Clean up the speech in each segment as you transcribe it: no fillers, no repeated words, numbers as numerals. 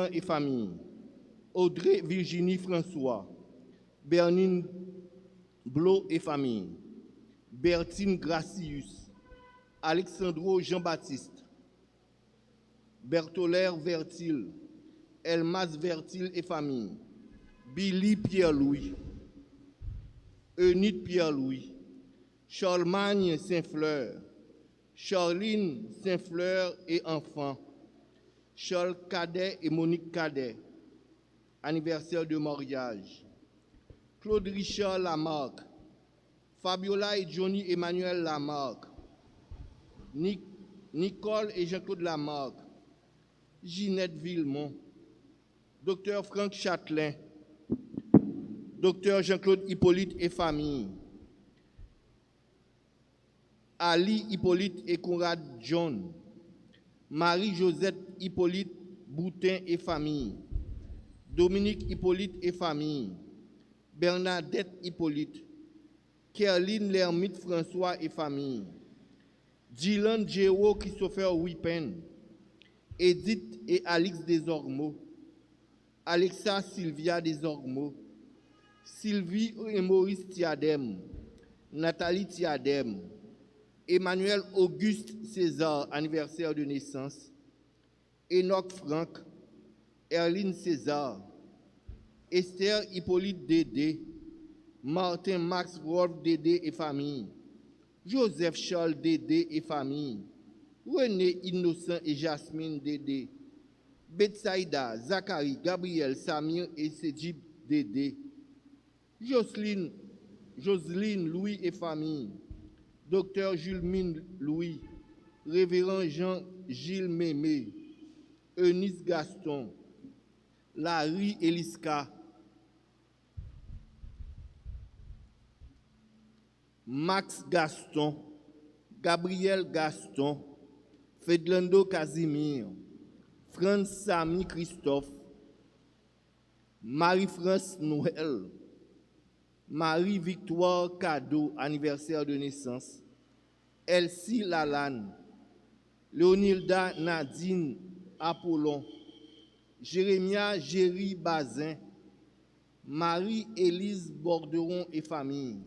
et famille. Audrey Virginie François. Bernine Blo et famille. Bertine Gracius. Alexandro Jean-Baptiste. Bertolaire Vertil. Elmas Vertil et famille. Billy Pierre-Louis. Eunite Pierre-Louis. Charlemagne Saint-Fleur. Charline Saint-Fleur et enfants. Charles Cadet et Monique Cadet. Anniversaire de mariage. Claude Richard Lamarck. Fabiola et Johnny Emmanuel Lamarck. Nicole et Jean-Claude Lamarck. Ginette Villemont. Docteur Franck Châtelain. Docteur Jean-Claude Hippolyte et famille. Ali Hippolyte et Conrad John. Marie-Josette Hippolyte Boutin et famille. Dominique Hippolyte et famille. Bernadette Hippolyte. Kerline Lermite François et famille. Dylan Géo Christopher Wipen. Edith et Alix Desormeaux. Alexa Sylvia Desormeaux. Sylvie et Maurice Thiadem. Nathalie Thiadem. Emmanuel Auguste César, anniversaire de naissance. Enoch Franck. Erline César. Esther Hippolyte Dédé. Martin Max Wolf Dédé et famille. Joseph Charles Dédé et famille. René Innocent et Jasmine Dédé. Betsaïda, Zachary, Gabriel, Samir et Sedjib Dédé. Jocelyne Louis et famille. Docteur Jules Mine Louis. Révérend Jean-Gilles Mémé. Eunice Gaston. Larry Eliska. Max Gaston. Gabriel Gaston. Fedlando Casimir. France Samy Christophe. Marie-France Noël. Marie-Victoire Cadeau, anniversaire de naissance. Elsie Lalanne. Léonilda Nadine Apollon. Jérémia Géry Bazin. Marie-Élise Borderon et famille.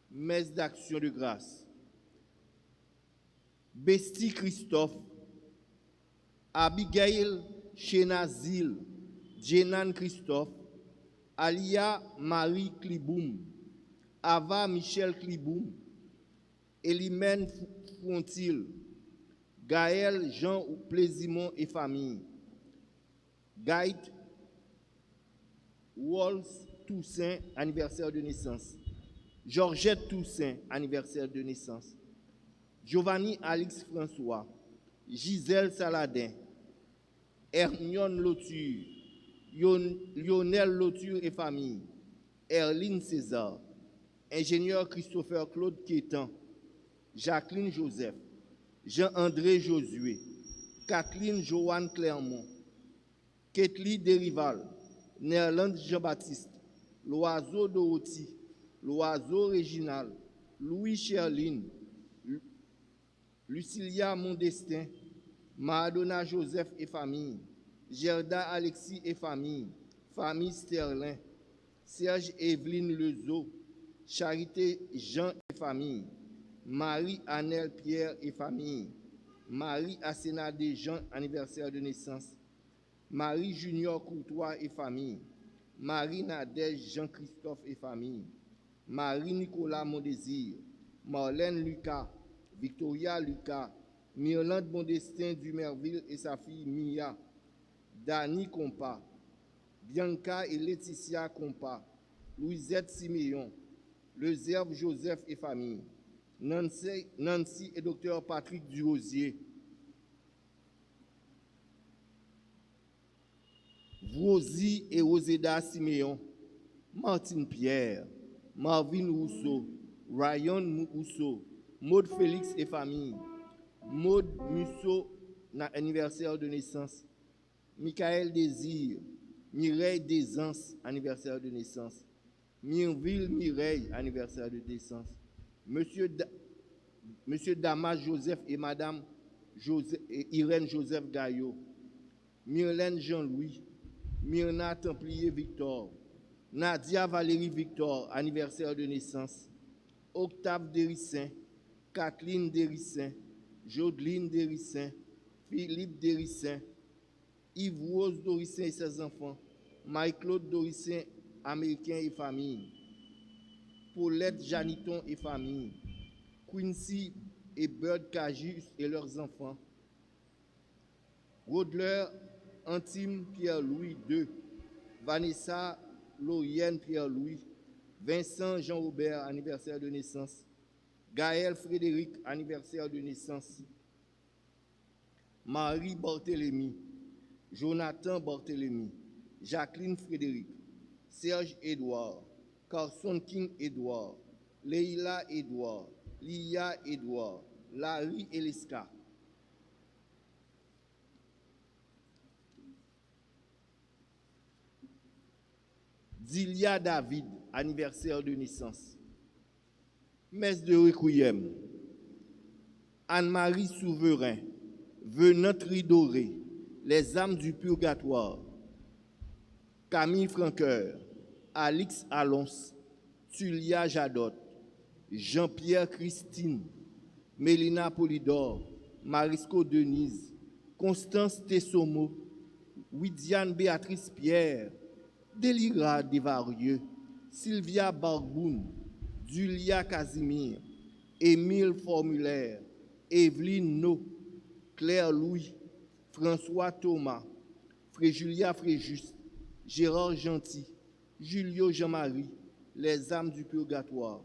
Messe d'action de grâce. Besti Christophe. Abigail Chenazil. Jenan Christophe. Alia Marie Cliboum. Ava Michel Cliboum. Elimène Fontil. Gaël Jean Plaisimont et famille. Gaït Walls Toussaint, anniversaire de naissance. Georgette Toussaint, anniversaire de naissance. Giovanni Alix François. Gisèle Saladin. Hermione Loture. Lionel Loture et famille. Erline César. Ingénieur Christopher Claude Quétan. Jacqueline Joseph. Jean-André Josué. Kathleen Joanne Clermont. Ketli Derival. Nerland Jean-Baptiste. Loiseau Dorothy. Loiseau Réginal. Louis Cherline. Lucilia Mondestin. Madonna Joseph et famille. Gerda Alexis et famille. Famille Sterlin. Serge Evelyne Lezo. Charité Jean et famille. Marie-Annelle Pierre et famille. Marie Asséna Desjean, anniversaire de naissance. Marie Junior Courtois et famille. Marie Nadège Jean-Christophe et famille. Marie Nicolas Mondésir. Marlène Lucas. Victoria Lucas. Myrlande Mondestin Dumerville et sa fille Mia. Dani Compa. Bianca et Laetitia Compa. Louisette Siméon. Lezerve Joseph et famille. Nancy et Dr Patrick Durosier. Rosie et Roseda Siméon. Martine Pierre. Marvin Rousseau. Ryan Rousseau. Maud Félix et famille. Maud Musso, anniversaire de naissance. Michael Désir. Mireille Desans, anniversaire de naissance. Mirville Mireille, anniversaire de naissance. Monsieur Damas Joseph et Madame Irène Joseph Gaillot, Myrlène Jean-Louis, Myrna Templier Victor, Nadia Valérie Victor, anniversaire de naissance, Octave Dérissin, Kathleen Dérissin, Jodeline Dérissin, Philippe Dérissin, Yves Rose Dorissin et ses enfants, Marie-Claude Dorissin, américain et famille, Paulette Janiton et famille, Quincy et Bird Cajus et leurs enfants, Rodler Antime Pierre-Louis II, Vanessa Laurienne Pierre-Louis, Vincent Jean-Robert, anniversaire de naissance, Gaël Frédéric, anniversaire de naissance, Marie Barthélémy, Jonathan Barthélémy, Jacqueline Frédéric, Serge Édouard, Carson King Édouard, Leila Édouard, Lia Édouard, Larry Eliska. Dilia David, anniversaire de naissance. Messe de Requiem. Anne-Marie Souverain, Venante Ridoré, Les âmes du purgatoire. Camille Franqueur, Alix Alonso, Tulia Jadot, Jean-Pierre Christine, Mélina Polidor, Marisco Denise, Constance Tessomo, Widiane Béatrice Pierre, Délira Desvarieux, Sylvia Barboun, Julia Casimir, Émile Formulaire, Evelyne No, Claire Louis, François Thomas, Fréjulia Fréjus, Gérard Gentil, Julio Jean-Marie, Les âmes du purgatoire,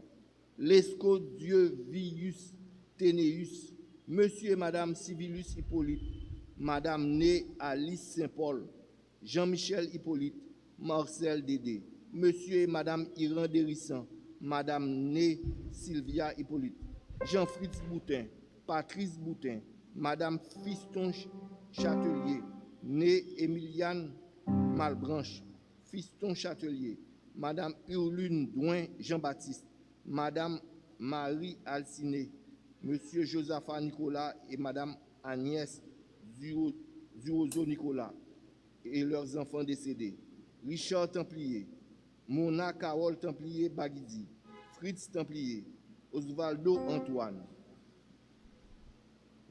Lescaut Dieu Vius Ténéus, Monsieur et Madame Civilus Hippolyte, Madame Né Alice Saint-Paul, Jean-Michel Hippolyte, Marcel Dédé, Monsieur et Madame Iran Dérissan, Madame Né Sylvia Hippolyte, Jean-Fritz Boutin, Patrice Boutin, Madame Fiston Châtelier, Né Emiliane Malbranche, Fiston Châtelier, Madame Urlune Douin Jean-Baptiste, Madame Marie Alciné, Monsieur Josaphat Nicolas et Madame Agnès Duozo Nicolas et leurs enfants décédés, Richard Templier, Mona Carole Templier Baguidi, Fritz Templier, Osvaldo Antoine.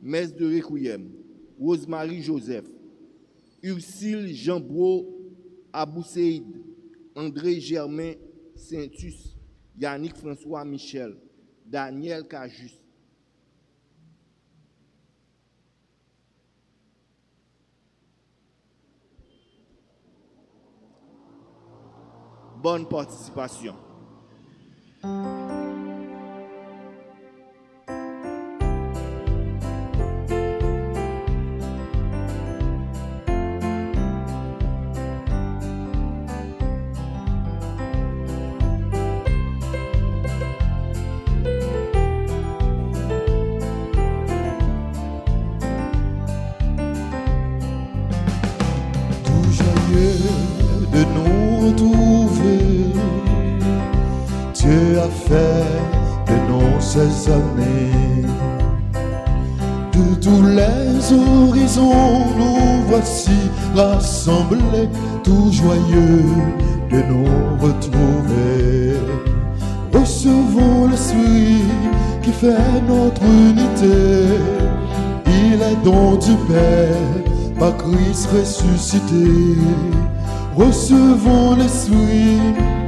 Messe de Requiem, Rosemary Joseph, Ursule Jean-Bro Abousseid, André Germain Saintus, Yannick François Michel, Daniel Cajus. Bonne participation. Ces années, de tous les horizons, nous voici rassemblés, tout joyeux de nous retrouver. Recevons l'Esprit qui fait notre unité, il est don du Père, par Christ ressuscité. Recevons l'Esprit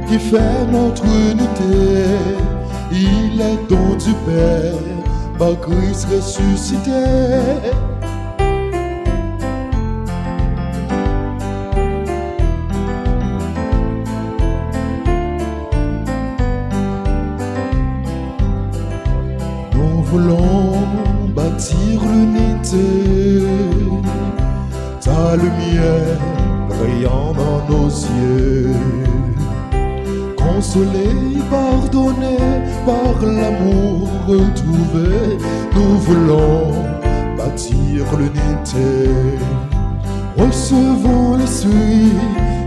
qui fait notre unité, il est don du Père, par Christ ressuscité. Nous voulons bâtir l'unité, ta lumière brillant dans nos yeux. Consolé, pardonné, par l'amour retrouvé, nous voulons bâtir l'unité. Recevons l'Esprit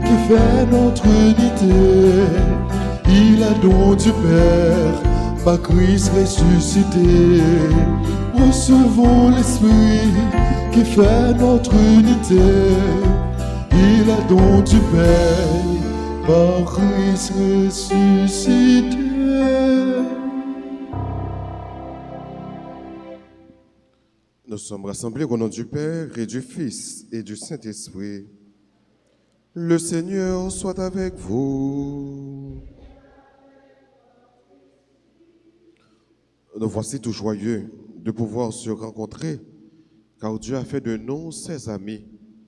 qui fait notre unité, il est don du Père, par Christ ressuscité. recevons l'Esprit qui fait notre unité. Il est don du Père par Christ ressuscité. Nous sommes rassemblés au nom du Père et du Fils et du Saint-Esprit. Le Seigneur soit avec vous. Nous voici tout joyeux de pouvoir se rencontrer, car Dieu a fait de nous ses amis.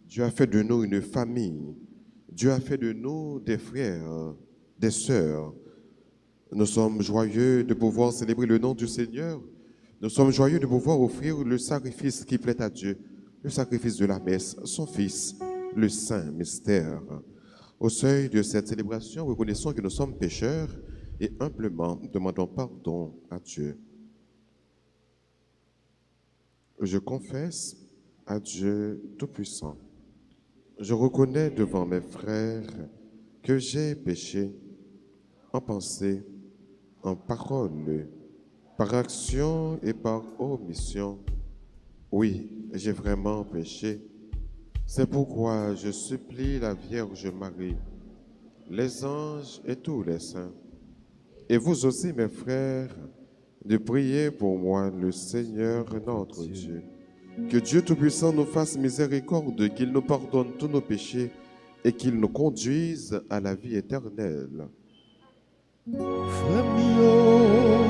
Dieu a fait de nous une famille. Dieu a fait de nous des frères, des sœurs. Nous sommes joyeux de pouvoir célébrer le nom du Seigneur. Nous sommes joyeux de pouvoir offrir le sacrifice qui plaît à Dieu, le sacrifice de la messe, son Fils, le Saint Mystère. Au seuil de cette célébration, reconnaissons que nous sommes pécheurs et humblement demandons pardon à Dieu. Je confesse à Dieu Tout-Puissant. Je reconnais devant mes frères que j'ai péché en pensée, en parole, par action et par omission. Oui, j'ai vraiment péché. C'est pourquoi je supplie la Vierge Marie, les anges et tous les saints, et vous aussi, mes frères, de prier pour moi le Seigneur notre Dieu. Que Dieu Tout-Puissant nous fasse miséricorde, qu'il nous pardonne tous nos péchés et qu'il nous conduise à la vie éternelle. Frère mignon,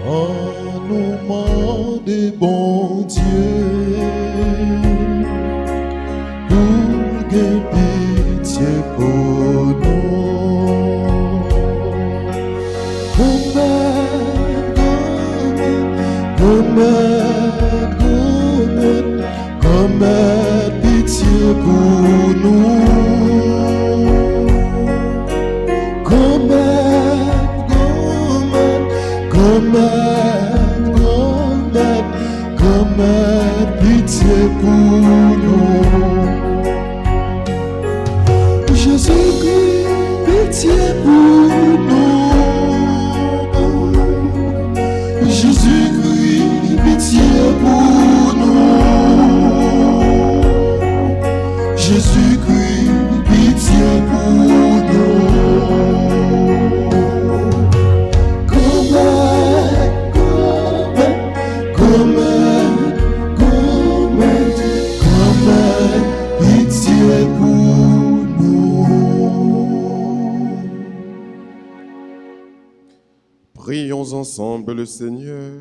en nous demande bon Dieu, pour que pitié pour nous. Commet pitié pour nous. Commet pitié pour nous. Jésus-Christ, pitié pour nous. Jésus-Christ, pitié pour nous. Jésus-Christ, pitié pour nous. Pitié pour nous. Prions ensemble le Seigneur.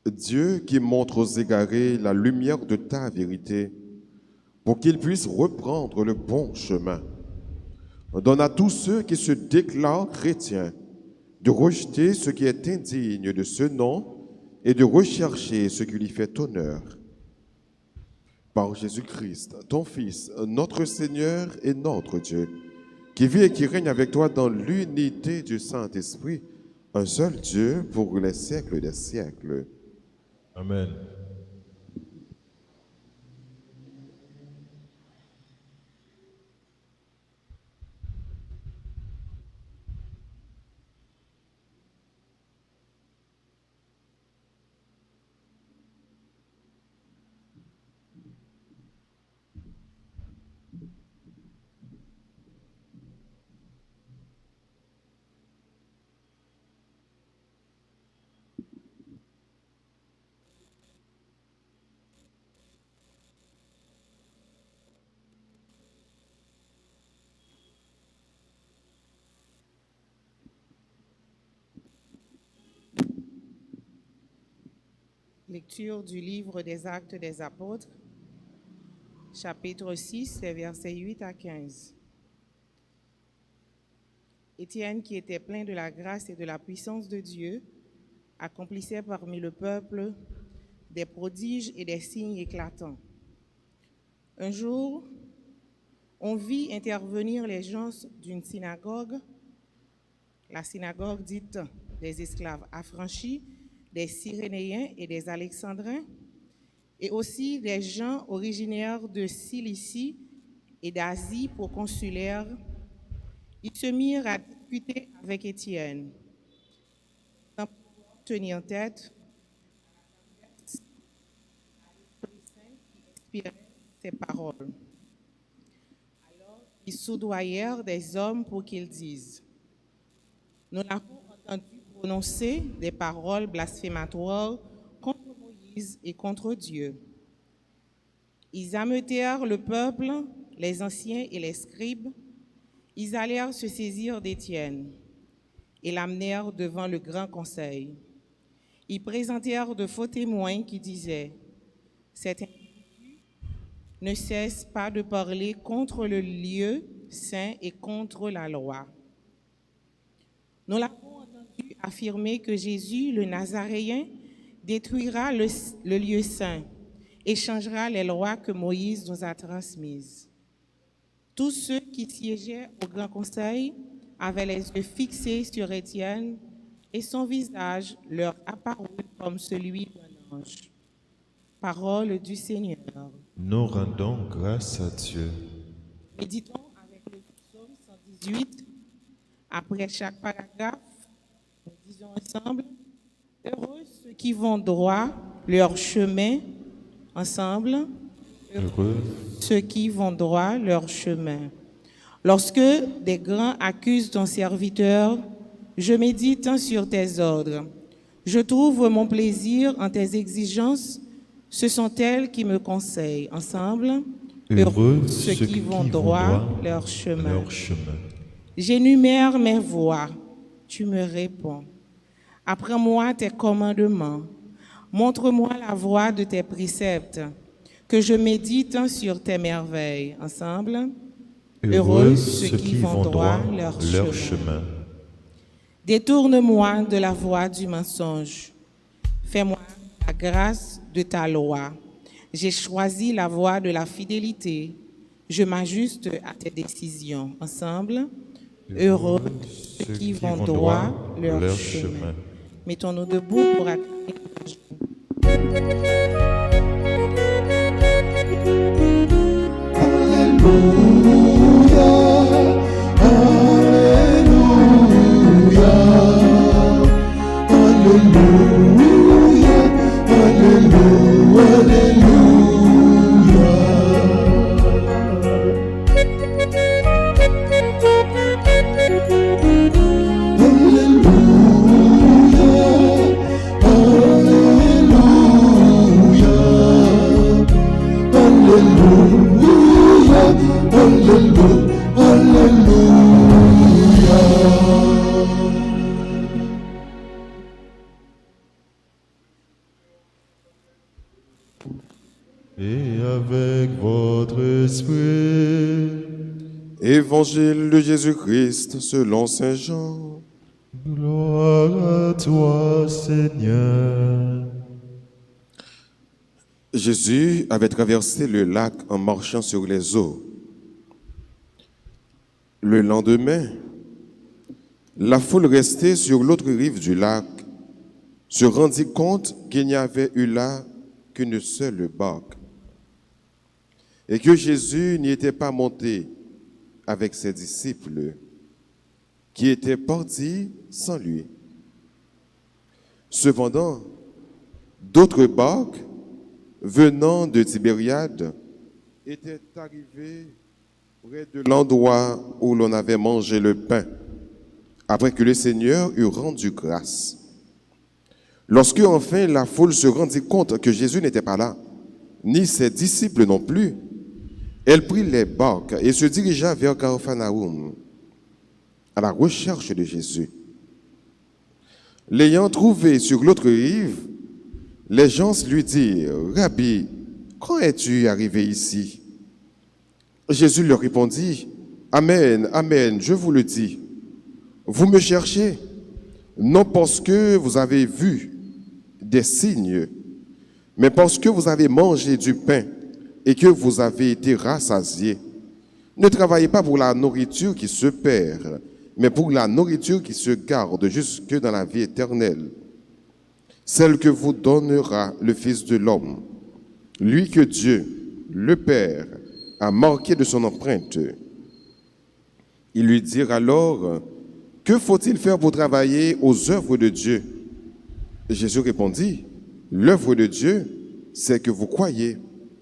Dieu qui montre aux égarés la lumière de ta vérité, pour qu'ils puissent reprendre le bon chemin. Donne à tous ceux qui se déclarent chrétiens de rejeter ce qui est indigne de ce nom et de rechercher ce qui lui fait honneur. Par Jésus-Christ, ton Fils, notre Seigneur et notre Dieu, qui vit et qui règne avec toi dans l'unité du Saint-Esprit, un seul Dieu pour les siècles des siècles. Amen. Lecture du livre des Actes des Apôtres, chapitre 6, versets 8 à 15. Étienne, qui était plein de la grâce et de la puissance de Dieu, accomplissait parmi le peuple des prodiges et des signes éclatants. Un jour, on vit intervenir les gens d'une synagogue, la synagogue dite des esclaves affranchis, des Cyrénéens et des Alexandrins, et aussi des gens originaires de Cilicie et d'Asie proconsulaire. Ils se mirent à discuter avec Étienne, sans tenir en tête qui inspirait ses paroles. Alors, ils soudoyèrent des hommes pour qu'ils disent: nous l'avons entendu prononcer des paroles blasphématoires contre Moïse et contre Dieu. Ils ameutèrent le peuple, les anciens et les scribes. Ils allèrent se saisir d'Étienne et l'amenèrent devant le grand conseil. Ils présentèrent de faux témoins qui disaient: cet individu ne cesse pas de parler contre le lieu saint et contre la loi. Nous l'avons entendu affirmer que Jésus, le Nazaréen, détruira le lieu saint et changera les lois que Moïse nous a transmises. Tous ceux qui siégeaient au grand conseil avaient les yeux fixés sur Étienne et son visage leur apparut comme celui d'un ange. Parole du Seigneur. Nous rendons grâce à Dieu. Méditons avec le psaume 118. Après chaque paragraphe, nous disons ensemble: heureux ceux qui vont droit leur chemin. Ensemble. Heureux Ceux qui vont droit leur chemin. Lorsque des grands accusent ton serviteur, je médite sur tes ordres. Je trouve mon plaisir en tes exigences. Ce sont elles qui me conseillent. Ensemble. Heureux ceux qui vont droit leur chemin. leur chemin. J'énumère mes voies, tu me réponds. Apprends-moi tes commandements. Montre-moi la voie de tes préceptes, que je médite sur tes merveilles. Ensemble. Heureux ceux qui vont droit leur chemin. Détourne-moi de la voie du mensonge. Fais-moi la grâce de ta loi. J'ai choisi la voie de la fidélité. Je m'ajuste à tes décisions. Ensemble. Heureux ceux qui vont droit leur chemin. Mettons-nous debout pour acclamer le jour. Et avec votre esprit, Évangile de Jésus-Christ selon Saint Jean. gloire à toi, Seigneur. Jésus avait traversé le lac en marchant sur les eaux. Le lendemain, la foule restée sur l'autre rive du lac se rendit compte qu'il n'y avait eu là qu'une seule barque et que Jésus n'y était pas monté avec ses disciples qui étaient partis sans lui. Cependant, d'autres barques venant de Tibériade étaient arrivées près de l'endroit où l'on avait mangé le pain, après que le Seigneur eut rendu grâce. Lorsque enfin la foule se rendit compte que Jésus n'était pas là, ni ses disciples non plus, elle prit les barques et se dirigea vers Capharnaüm, à la recherche de Jésus. L'ayant trouvé sur l'autre rive, les gens lui dirent: Rabbi, quand es-tu arrivé ici? Jésus leur répondit: Amen, amen, je vous le dis. Vous me cherchez, non parce que vous avez vu des signes, mais parce que vous avez mangé du pain et que vous avez été rassasiés. Ne travaillez pas pour la nourriture qui se perd, mais pour la nourriture qui se garde jusque dans la vie éternelle, celle que vous donnera le Fils de l'homme, lui que Dieu, le Père, a marqué de son empreinte. Ils lui dirent alors: que faut-il faire pour travailler aux œuvres de Dieu? Jésus répondit, l'œuvre de Dieu, c'est que vous croyez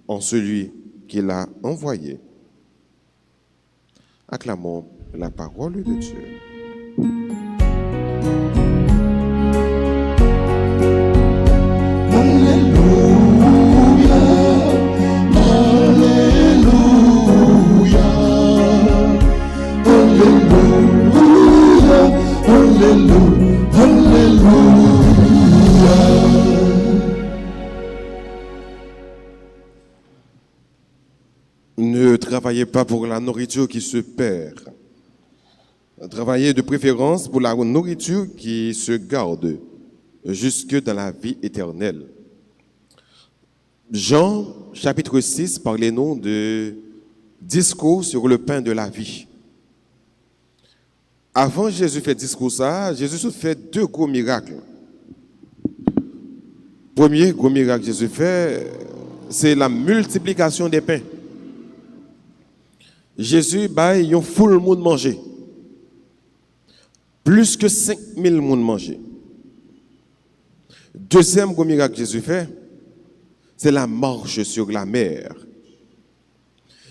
en celui qu'il a envoyé. Acclamons la parole de Dieu. Ne travaillez pas pour la nourriture qui se perd. Travaillez de préférence pour la nourriture qui se garde jusque dans la vie éternelle. Jean, chapitre 6, parlez-nous de discours sur le pain de la vie. Avant Jésus fait discours ça, Jésus fait deux gros miracles. Premier gros miracle que Jésus fait, c'est la multiplication des pains. Jésus baille un full monde manger. Plus que 5000 monde manger. Deuxième gros miracle que Jésus fait, c'est la marche sur la mer.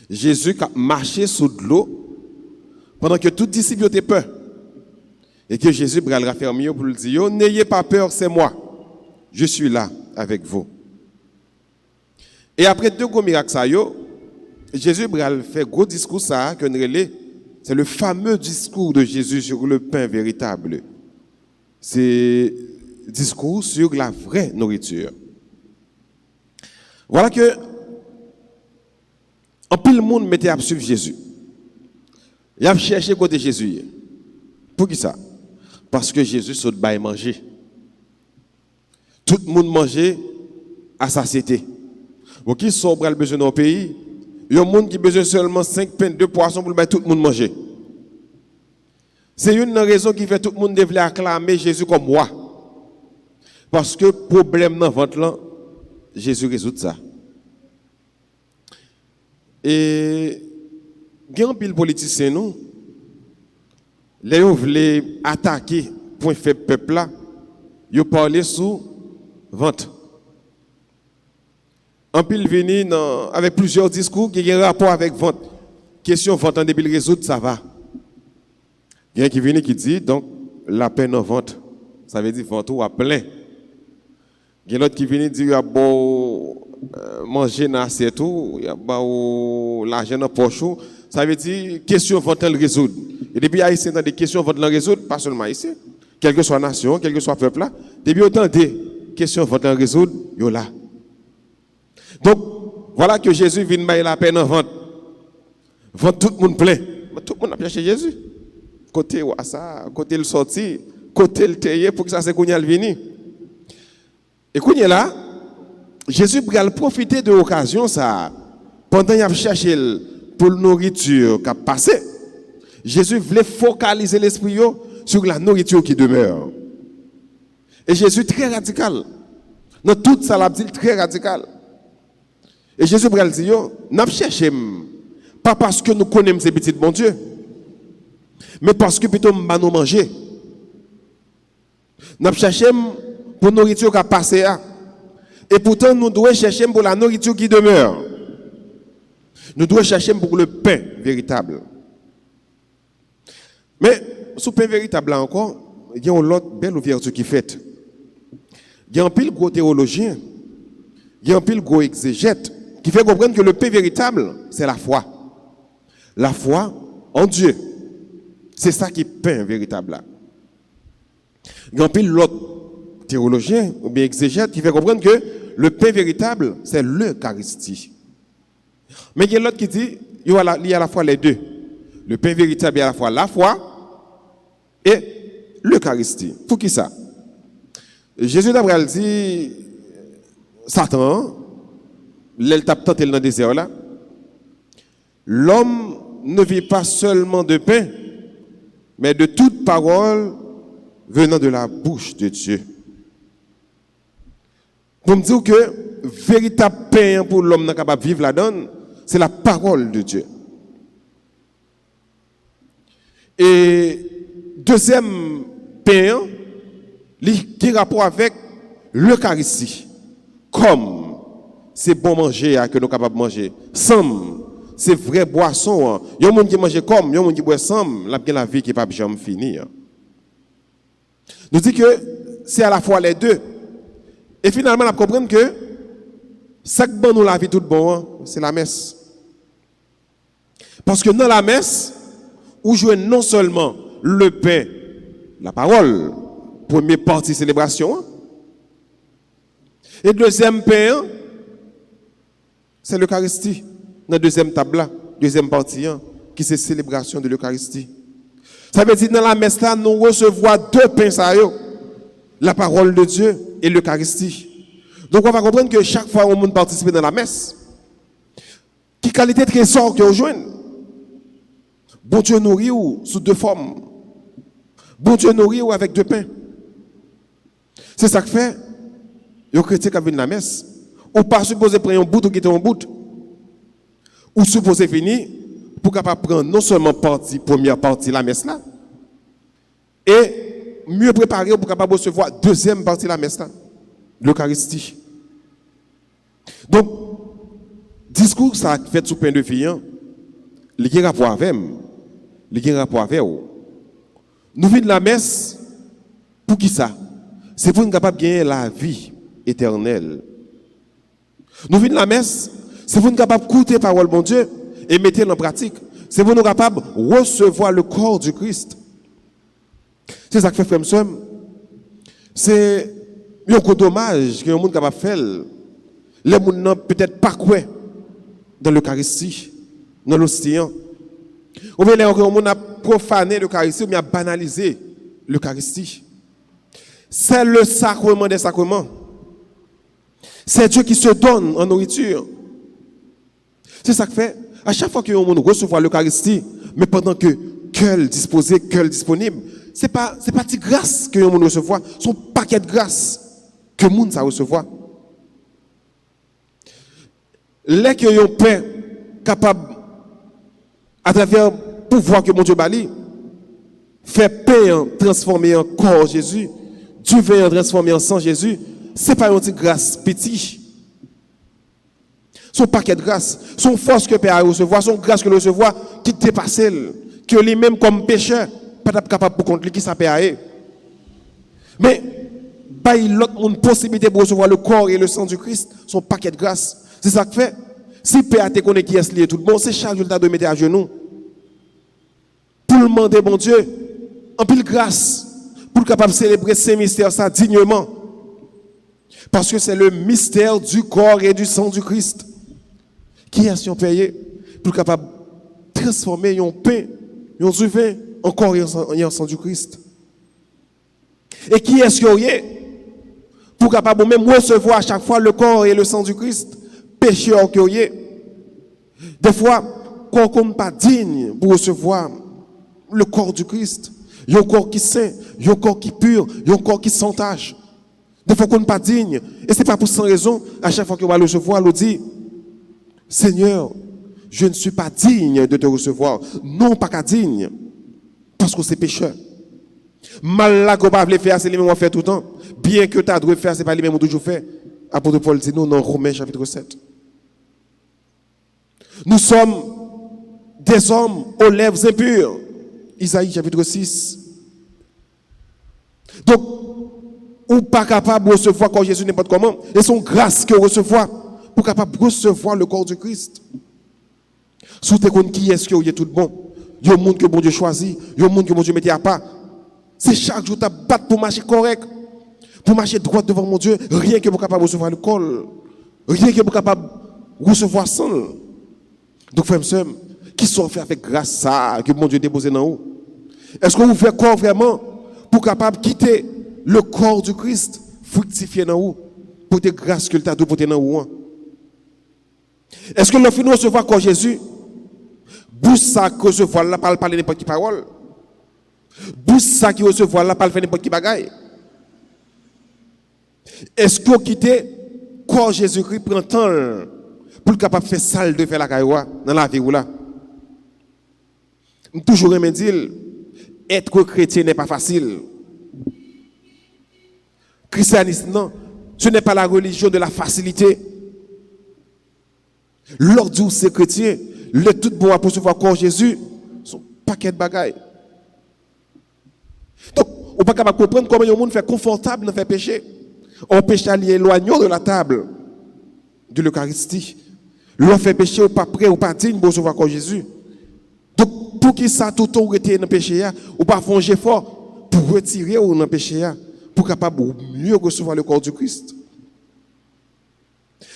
Jésus a marché sous de l'eau pendant que tout disciples étaient peur. Et que Jésus va le raffermir pour lui dire, n'ayez pas peur, c'est moi. Je suis là avec vous. Et après deux gros miracles, Jésus va faire gros discours ça, c'est le fameux discours de Jésus sur le pain véritable. C'est discours sur la vraie nourriture. Voilà que en pile le monde mettait à suivre Jésus. Il a cherché côté Jésus. Pour qui ça? Parce que Jésus saute bail manger. Tout le monde mangeait à satiété. Pour qui sont le besoin dans le pays? Il y a un monde qui a besoin seulement 5 pains, 2 poissons pour tout le monde manger. C'est une raison qui fait tout le monde devait acclamer Jésus comme roi. Parce que le problème dans le ventre là, Jésus résout ça. Et il y a un pile politicien nous, les gens voulaient attaquer point faible peuple là, ils parlaient sous vente. En pile venu avec plusieurs discours qui ont un rapport avec vente. Question vente en début résoudre, ça va. Il y a qui vient qui dit donc la peine en vente, ça veut dire vente ou à plein. Il y a l'autre qui vient dire ah bon manger dans assiette ou l'argent dans poche, ça veut dire question vente le résoudre. Et depuis haïtien dans des questions vente le résoudre, pas seulement ici, quelle que soit nation, quel que soit peuple là, depuis autant des questions vente le résoudre, yo là. Donc, voilà que Jésus vient mettre la peine en vente. Vente tout le monde plein. Tout le monde a cherché Jésus. Côté ça, côté le sorti, côté le taillé pour que ça se connaisse le vini. Et quand il est là, Jésus va profiter de l'occasion ça. Pendant qu'il a cherché pour la nourriture qui a passé, Jésus voulait focaliser l'esprit sur la nourriture qui demeure. Et Jésus très radical. Dans toute ça, il dit très radical. Et Jésus va dire, nous cherchons, pas parce que nous connaissons ces petits bon Dieu, mais parce que plutôt nous manger. Nous cherchons pour la nourriture qui a passé. Et pourtant, nous devons chercher pour la nourriture qui demeure. Nous devons chercher pour le pain véritable. Mais, ce pain véritable là encore, il y a une autre belle ouverture qui est faite. Il y a un pile gros théologien, il y a un pile gros exégète, qui fait comprendre que le pain véritable, c'est la foi. La foi en Dieu. C'est ça qui est pain véritable là. Il y a un pile l'autre théologien ou bien exégète qui fait comprendre que le pain véritable, c'est l'Eucharistie. Mais il y a l'autre qui dit, il y a à la fois les deux. Le pain véritable, il y a à la fois la foi et l'Eucharistie. Pour qui ça? Jésus d'Abraham dit, Satan, l'elle tape tenté dans le désert là. L'homme ne vit pas seulement de pain, mais de toute parole venant de la bouche de Dieu. Pour me dire que véritable pain pour l'homme capable de vivre là-dedans, c'est la parole de Dieu. Et deuxième pain, qui a rapport avec l'Eucharistie. Comme c'est bon manger que nous sommes capables de manger. Sam, c'est vrai boisson. Il y a des gens qui mangent comme, il y a des gens qui boivent sam, la vie qui n'est pas jamais finie. Nous dit que c'est à la fois les deux. Et finalement, on comprend que ce qui nous la vie toute bonne, c'est la messe. Parce que dans la messe, on joue non seulement le pain, la parole, première partie célébration, et deuxième pain, c'est l'Eucharistie. Dans la deuxième table là, deuxième partie, qui c'est célébration de l'Eucharistie. Ça veut dire dans la messe là, nous recevons deux pains, la parole de Dieu et l'Eucharistie. Donc on va comprendre que chaque fois qu'on participe dans la messe, quelle qualité de trésor que vous jouez. Bon Dieu nourrit sous deux formes. Bon Dieu nourrit avec deux pains. C'est ça que fait. Les chrétiens qui viennent à la messe, ou pas supposé prendre un bout ou quitter un bout, ou supposé finir pour capable prendre non seulement première partie la messe là, et mieux préparer pour capable recevoir deuxième partie la messe là, l'Eucharistie. Donc, discours ça fait sous pain de vie, il y a rapport avec il y a rapport avec vous. Nous venons de la messe pour qui ça? C'est pour nous capable de gagner la vie éternelle. Nous venons de la messe, c'est pour nous capable d'écouter la parole de Dieu et mettre en pratique. C'est pour nous capable de recevoir le corps du Christ. C'est ça que fait frère Monsieur. C'est un coup dommage que le monde capable de faire. Les gens n'ont peut-être pas quoi dans l'Eucharistie, dans l'hostie. Ou bien les gens a profané l'Eucharistie, ou bien banalisé l'Eucharistie. C'est le sacrement des sacrements. C'est Dieu qui se donne en nourriture. C'est ça que fait. À chaque fois que l'on reçoit l'Eucharistie, mais pendant que cœur disposé, cœur disponible, c'est pas de grâce que l'on reçoit, c'est un paquet de grâce que le monde recevoir. Les qui ont pain capable, à travers le pouvoir que mon Dieu bali, fait pain transformer en corps Jésus, du vin transformer en sang Jésus, ce n'est pas une grâce petite. Son paquet de grâce, son force que Père a recevoir, son grâce que le recevoir, qui dépasse, que lui-même comme pécheur, pas capable de contre lui qui s'appelle. Mais, il l'autre une possibilité pour recevoir le corps et le sang du Christ, son paquet de grâce. C'est ça que fait. Si Père te connaît qui est lié tout le monde, c'est charge de mettre à genoux. Pour le demander, bon Dieu, en pile grâce, pour capable de célébrer ces mystères ça dignement. Parce que c'est le mystère du corps et du sang du Christ. Qui est-ce qu'on paye pour capable de transformer un pain, un vin en corps et en sang du Christ? Et qui est-ce qu'on est pour capable même recevoir à chaque fois le corps et le sang du Christ? Pécheur qu'on est. Des fois, qu'on n'est pas digne pour recevoir le corps du Christ. Il y a un corps qui est saint, il y a un corps qui est pur, il y a un corps qui est sans tache. Des fois qu'on n'est pas digne. Et ce n'est pas pour sans raison, à chaque fois qu'on va le recevoir, on dit, Seigneur, je ne suis pas digne de te recevoir. Non, pas qu'à digne. Parce que c'est pécheur. Mal là qu'on va faire, c'est les mêmes qu'on fait tout le temps. Bien que tu as droit de faire, ce n'est pas les mêmes qu'on toujours fait. Apôtre Paul dit nous dans Romains chapitre 7. Nous sommes des hommes aux lèvres impures. Isaïe chapitre 6. Donc, ou pas capable de recevoir quand Jésus n'importe comment. Et son grâce que recevoir pour capable de recevoir le corps du Christ. Sous tes comptes qui est-ce qu'il y a tout bon? Il y a un monde que bon Dieu choisit, il y a un monde que bon Dieu mettait à part. C'est chaque jour tu battre pour marcher correct, pour marcher droit devant mon Dieu, rien que pour capable de recevoir le col, rien que pour capable de recevoir ça. Donc frère monsieur, qui sont fait avec grâce ça que mon Dieu déposé dans vous? Est-ce que vous faites quoi vraiment pour capable de quitter le corps du Christ, fructifier dans vous, pour te grâce que le t'a porté dans vous? Est-ce que nous finissons recevoir corps Jésus? Bouche ça que recevoir là, pas parler n'importe qui parole. Bouche ça qui recevoir là, pas faire n'importe qui bagaille. Est-ce que vous quittez corps Jésus-Christ prend temps pour le capable de faire salle de faire la cailloua dans la vie ou là? Toujours me dire, être chrétien n'est pas facile. Christianisme, non, ce n'est pas la religion de la facilité. Lors où c'est chrétien, le tout bon à poursuivre encore Jésus, son paquet de bagailles. Donc, on n'est pas capable de comprendre comment le monde fait confortable dans faire péché. On péché à l'éloignement de la table de l'Eucharistie. L'on fait péché, ou pas prêt, ou pas digne pour recevoir encore Jésus. Donc, pour qui ça, tout le temps, été dans le péché, ou pas faire fort pour retirer ou dans le péché, pour capable mieux recevoir le corps du Christ.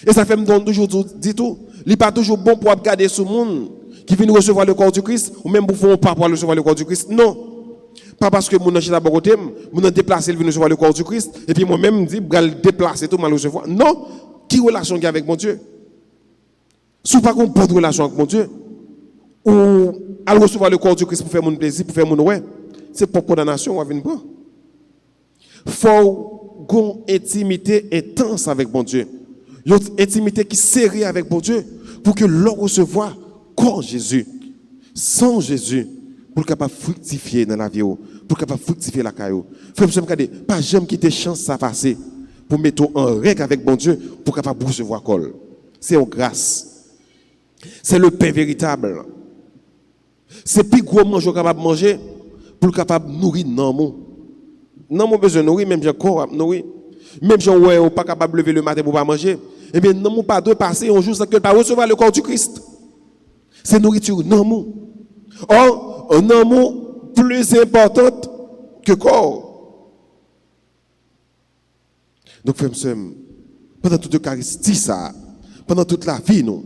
Et ça fait me donne toujours dit tout. Il n'est pas toujours bon pour regarder ce monde qui vient recevoir le corps du Christ, ou même pour faire pas pour recevoir le corps du Christ. Non. Pas parce que mon ange d'abord côté, mon déplacé il vient recevoir le corps du Christ, et puis moi-même je dis, je vais déplacer tout mal recevoir. Non. Qui relation qu'il y a avec mon Dieu? Si vous n'avez pas une bonne relation avec mon Dieu, ou à recevoir le corps du Christ pour faire mon plaisir, pour faire mon ouais, c'est pour condamnation qu'on va venir prendre. Il faut une intimité intense avec mon Dieu. Une intimité qui est sérieuse avec mon Dieu pour que l'on recevoir corps Jésus, sans Jésus, pour capable fructifier dans la vie, pour capable fructifier la caillou. Frère, je me dis, pas jamais quitter chance ça passer pour mettre en règle avec mon Dieu pour capable recevoir corps. C'est une grâce. C'est le pain véritable. C'est plus gros manger capable de manger pour capable nourrir non mon. Non mon besoin de nourrir même j'ai corps nourrir. Même si on n'est pas capable de lever le matin pour pas manger, eh bien non mon pas de passer un jour sans que pas recevoir le corps du Christ. C'est nourriture non mon. Or un amour plus important que corps. Donc frère pendant toute l'Eucharistie ça, pendant toute la vie nous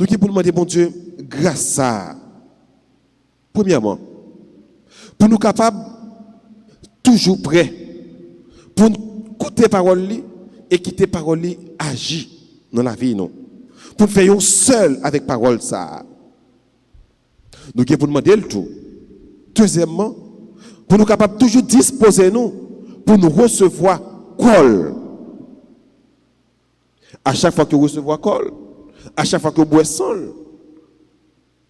qui pour demander bon Dieu grâce à premièrement pour nous capables toujours prêts pour écouter parole et quitter parole agir dans la vie nous pour faire seul avec parole ça nous qui pour demander le tout deuxièmement pour nous capables toujours disposer nous pour nous recevoir col à chaque fois que vous recevez col à chaque fois que vous boivez sol,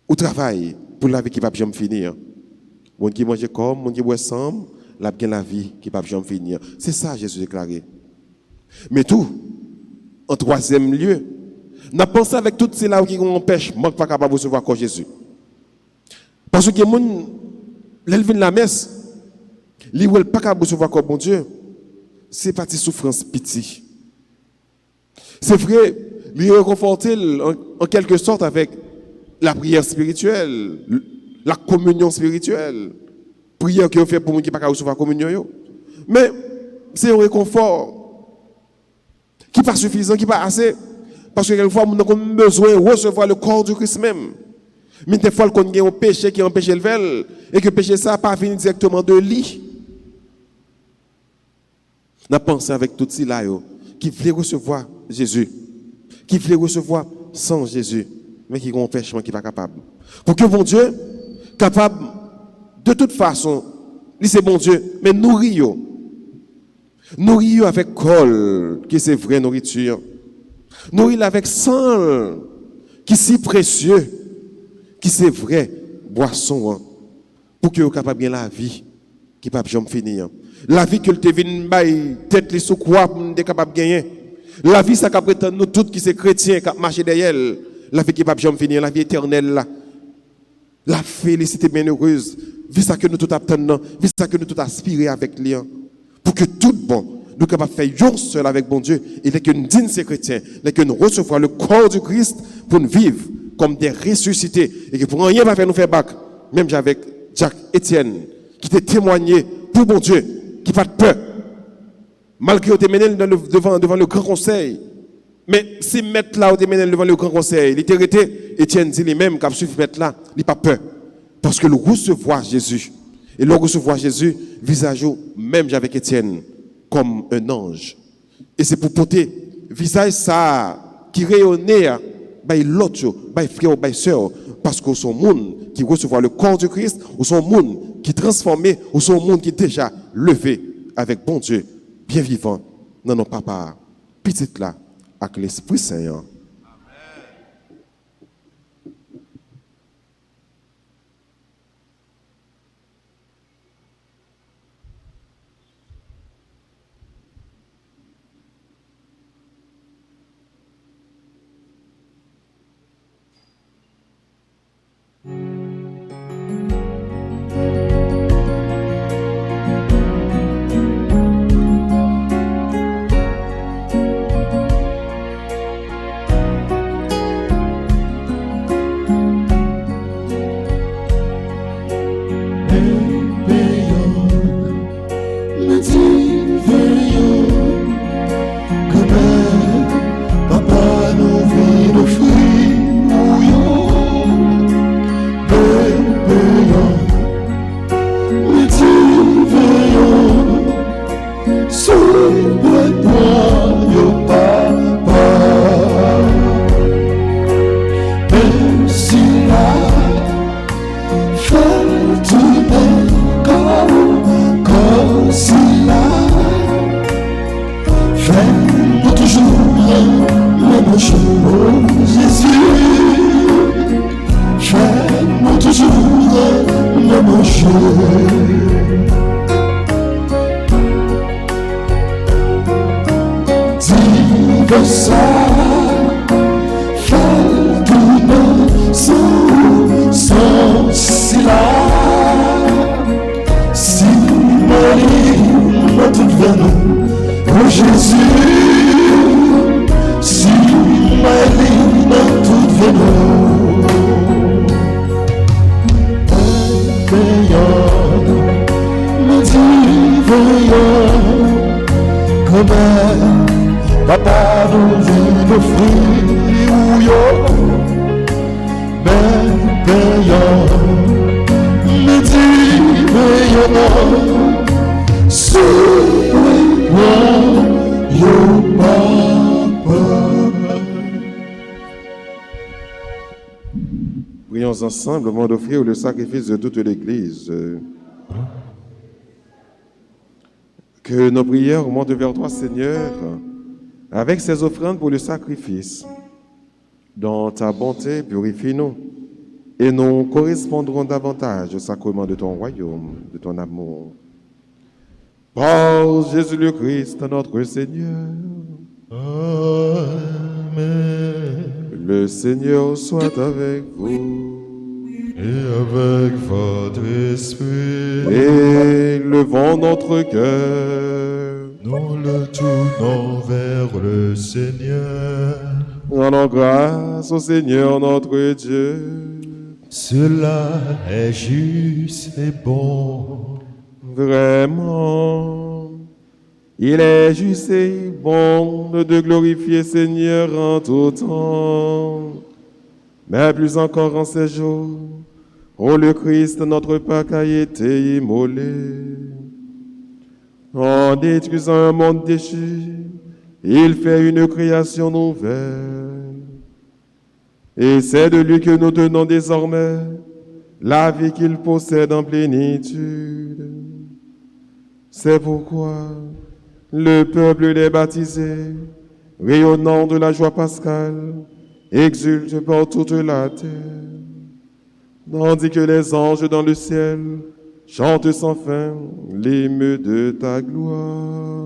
vous travaillez pour la vie qui va jamais finir. Mon qui mange comme, mon qui boit ensemble, la vie qui va jamais finir. C'est ça Jésus déclaré. Mais tout, en troisième lieu, n'a pensé avec toutes ces là qui empêchent, manque pas capable de recevoir comme Jésus. Parce que les gens, ils viennent la messe, ils ne pas capable de recevoir comme bon Dieu. C'est parti souffrance pitié. C'est vrai. Lui réconforter en quelque sorte avec la prière spirituelle, la communion spirituelle. Prière que vous faites pour nous qui ne peuvent pas recevoir la communion. Mais c'est un réconfort qui n'est pas suffisant, qui n'est pas assez. Parce que quelquefois, nous avons besoin de recevoir le corps du Christ même. Mais des fois, il y a un péché qui empêche le vel, et que le péché ça n'a pas fini directement de lui. On a pensé avec tout cela qui voulait recevoir Jésus. Qui voulait recevoir sans Jésus, mais qui ont un empêchement qui n'est pas capable. Pour que mon Dieu, capable, de toute façon, c'est bon Dieu, mais nourrir. Nourrir avec col, qui c'est vraie nourriture. Nourrir avec sang, qui est si précieux, qui c'est vrai boisson, pour que vous capable bien la vie, qui ne peut pas jamais finir. La vie que le devine bail, tête les sous quoi, pour nous capable de gagner. La vie, ça prétend nous tous qui sommes chrétiens, qui marchent derrière elle. La vie qui ne peut jamais finir, la vie éternelle. Là. La félicité bienheureuse. Vie ça que nous tous attendons, vie ça que nous tous aspirons avec lui. Pour que tout bon, nous capables de faire un seul avec bon Dieu. Et que nous dignes ces chrétiens, que nous recevoir le corps du Christ pour nous vivre comme des ressuscités. Et que pour rien pas faire nous faire bac. Même avec Jacques Étienne, qui t'a témoigné pour bon Dieu, qui n'a pas de peur. Malgré que tu es mené devant le grand conseil. Mais si mettre là, tu es mené devant le grand conseil, il était arrêté, Étienne dit lui-même qu'il a suivi mettre là, il n'a pas peur. Parce que le recevoir Jésus, et le recevoir Jésus, visage même avec Étienne, comme un ange. Et c'est pour porter visage ça, qui rayonnait, l'autre, frère, soeur, parce que son monde qui recevoir le corps du Christ, ou son monde qui est transformé, ou son monde qui est déjà levé avec bon Dieu. Bien vivant dans nos papas, petite là, avec l'Esprit Saint. manger, oh Jésus, fais-moi toujours le manger. Dis ça, fais tout sans cela. Si Marie m'a tout venu, oh Jésus, si Marie m'a tout venu, veillant, me dit veillant, comment papa nous vit de fruits ou yo, mais veillant, me dit veillant, souris-moi, yo papa. Prions ensemble avant d'offrir le sacrifice de toute l'Église. Que nos prières montent vers toi, Seigneur, avec ces offrandes pour le sacrifice. Dans ta bonté, purifie-nous et nous correspondrons davantage au sacrement de ton royaume, de ton amour. Par Jésus le Christ, notre Seigneur. Amen. Le Seigneur soit avec vous. Et avec votre esprit, Élevons notre cœur. nous le tournons vers le Seigneur. Rendons grâce au Seigneur notre Dieu. Cela est juste et bon. Vraiment, il est juste et bon de glorifier Seigneur en tout temps, mais plus encore en ces jours où le Christ, notre Pâque, a été immolé. En détruisant un monde déchu, il fait une création nouvelle. Et c'est de lui que nous tenons désormais la vie qu'il possède en plénitude. C'est pourquoi le peuple des baptisés, rayonnant de la joie pascale, exulte par toute la terre, tandis que les anges dans le ciel chantent sans fin l'hymne de ta gloire.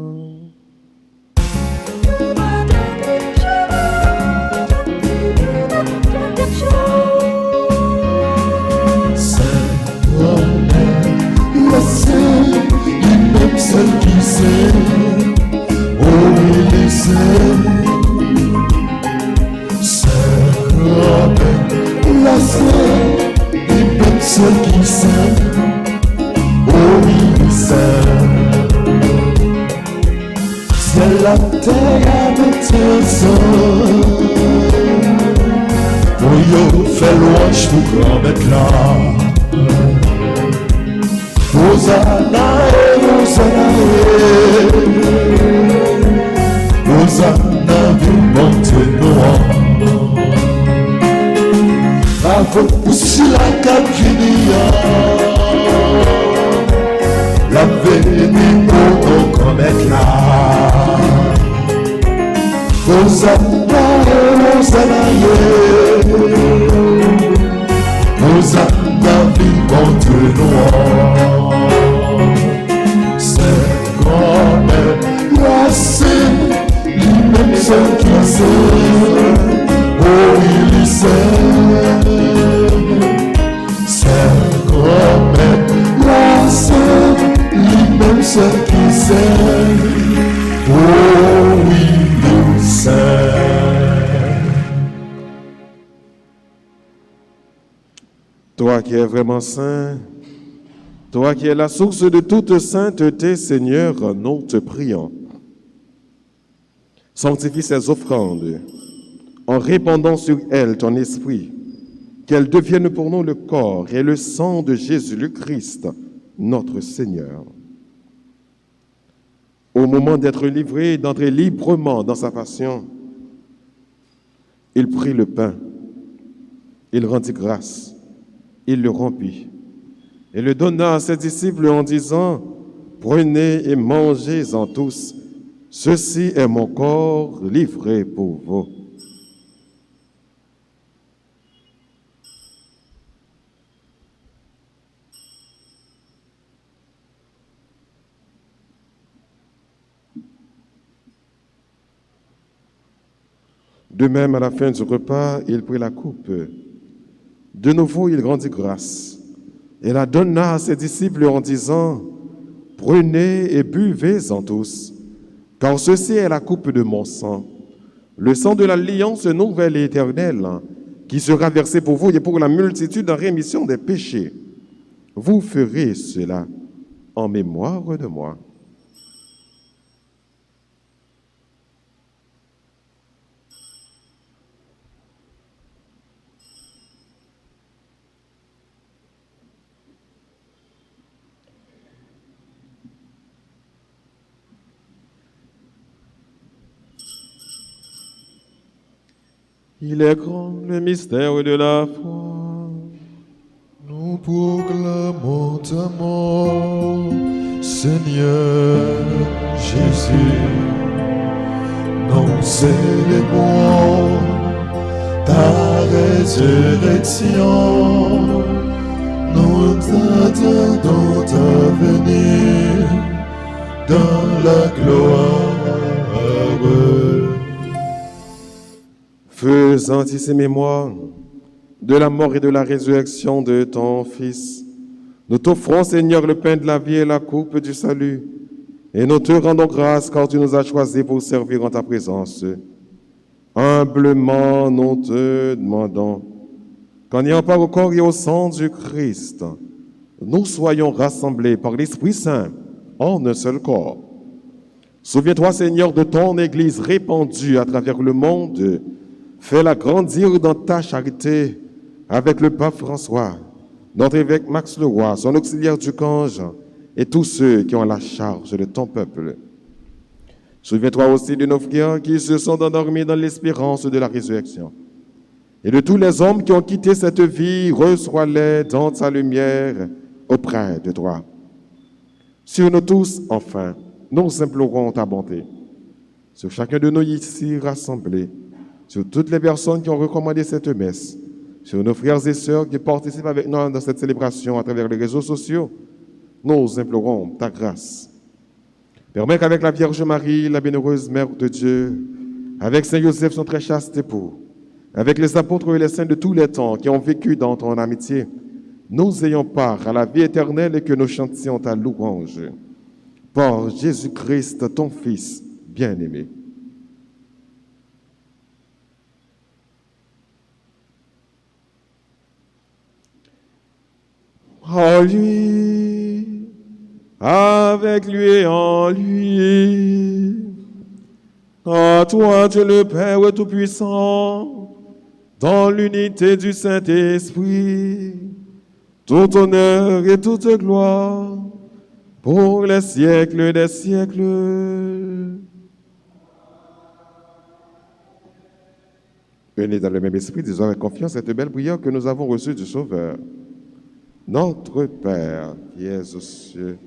La seule, même celle qui sait, oh il est seul. C'est quand la seule, même celle qui sait, oh il est seul. C'est la terre avec tes sang. Oh yo, fais louange tout grand maintenant. Hosanna, Hosanna, Hosanna, monte-nous. Bravo pour si la capvinia, la vénénie pour ton commettre là. Hosanna, Hosanna, Hosanna, monte-nous. Même seul qui sait, oh il sait, c'est comme la seule, lui-même seul qui sait, oh il sait. Toi qui es vraiment saint, toi qui es la source de toute sainteté, Seigneur, nous te prions. Sanctifie ces offrandes en répandant sur elles ton esprit, qu'elles deviennent pour nous le corps et le sang de Jésus le Christ, notre Seigneur. Au moment d'être livré et d'entrer librement dans sa passion, il prit le pain, il rendit grâce, il le rompit et le donna à ses disciples en disant, « Prenez et mangez-en tous. Ceci est mon corps livré pour vous. » De même, à la fin du repas, il prit la coupe. De nouveau, il rendit grâce et la donna à ses disciples en disant, « Prenez et buvez-en tous, car ceci est la coupe de mon sang, le sang de l'alliance nouvelle et éternelle, qui sera versé pour vous et pour la multitude en rémission des péchés. Vous ferez cela en mémoire de moi. » Il est grand le mystère de la foi. Nous proclamons ta mort, Seigneur Jésus. Nous célébrons ta résurrection. Nous t'attendons ta venue dans la gloire. Faisant ici mémoire de la mort et de la résurrection de ton Fils, nous t'offrons, Seigneur, le pain de la vie et la coupe du salut, et nous te rendons grâce car tu nous as choisis pour servir en ta présence. Humblement, nous te demandons qu'en ayant part au corps et au sang du Christ, nous soyons rassemblés par l'Esprit Saint en un seul corps. Souviens-toi, Seigneur, de ton Église répandue à travers le monde. Fais-la grandir dans ta charité avec le pape François, notre évêque Max Leroy, son auxiliaire du Cange et tous ceux qui ont la charge de ton peuple. Souviens-toi aussi de nos frères qui se sont endormis dans l'espérance de la résurrection. Et de tous les hommes qui ont quitté cette vie, reçois-les dans ta lumière auprès de toi. Sur nous tous, enfin, nous implorons ta bonté. Sur chacun de nous ici rassemblés, sur toutes les personnes qui ont recommandé cette messe, sur nos frères et sœurs qui participent avec nous dans cette célébration à travers les réseaux sociaux, nous implorons ta grâce. Permets qu'avec la Vierge Marie, la bienheureuse Mère de Dieu, avec Saint Joseph, son très chaste époux, avec les apôtres et les saints de tous les temps qui ont vécu dans ton amitié, nous ayons part à la vie éternelle et que nous chantions ta louange. Par Jésus-Christ, ton Fils bien-aimé. En lui, avec lui et en lui, à toi Dieu le Père Tout-Puissant, dans l'unité du Saint-Esprit, tout honneur et toute gloire, pour les siècles des siècles. Unis dans le même esprit, disons avec confiance cette belle prière que nous avons reçue du Sauveur. Notre Père qui es aux cieux,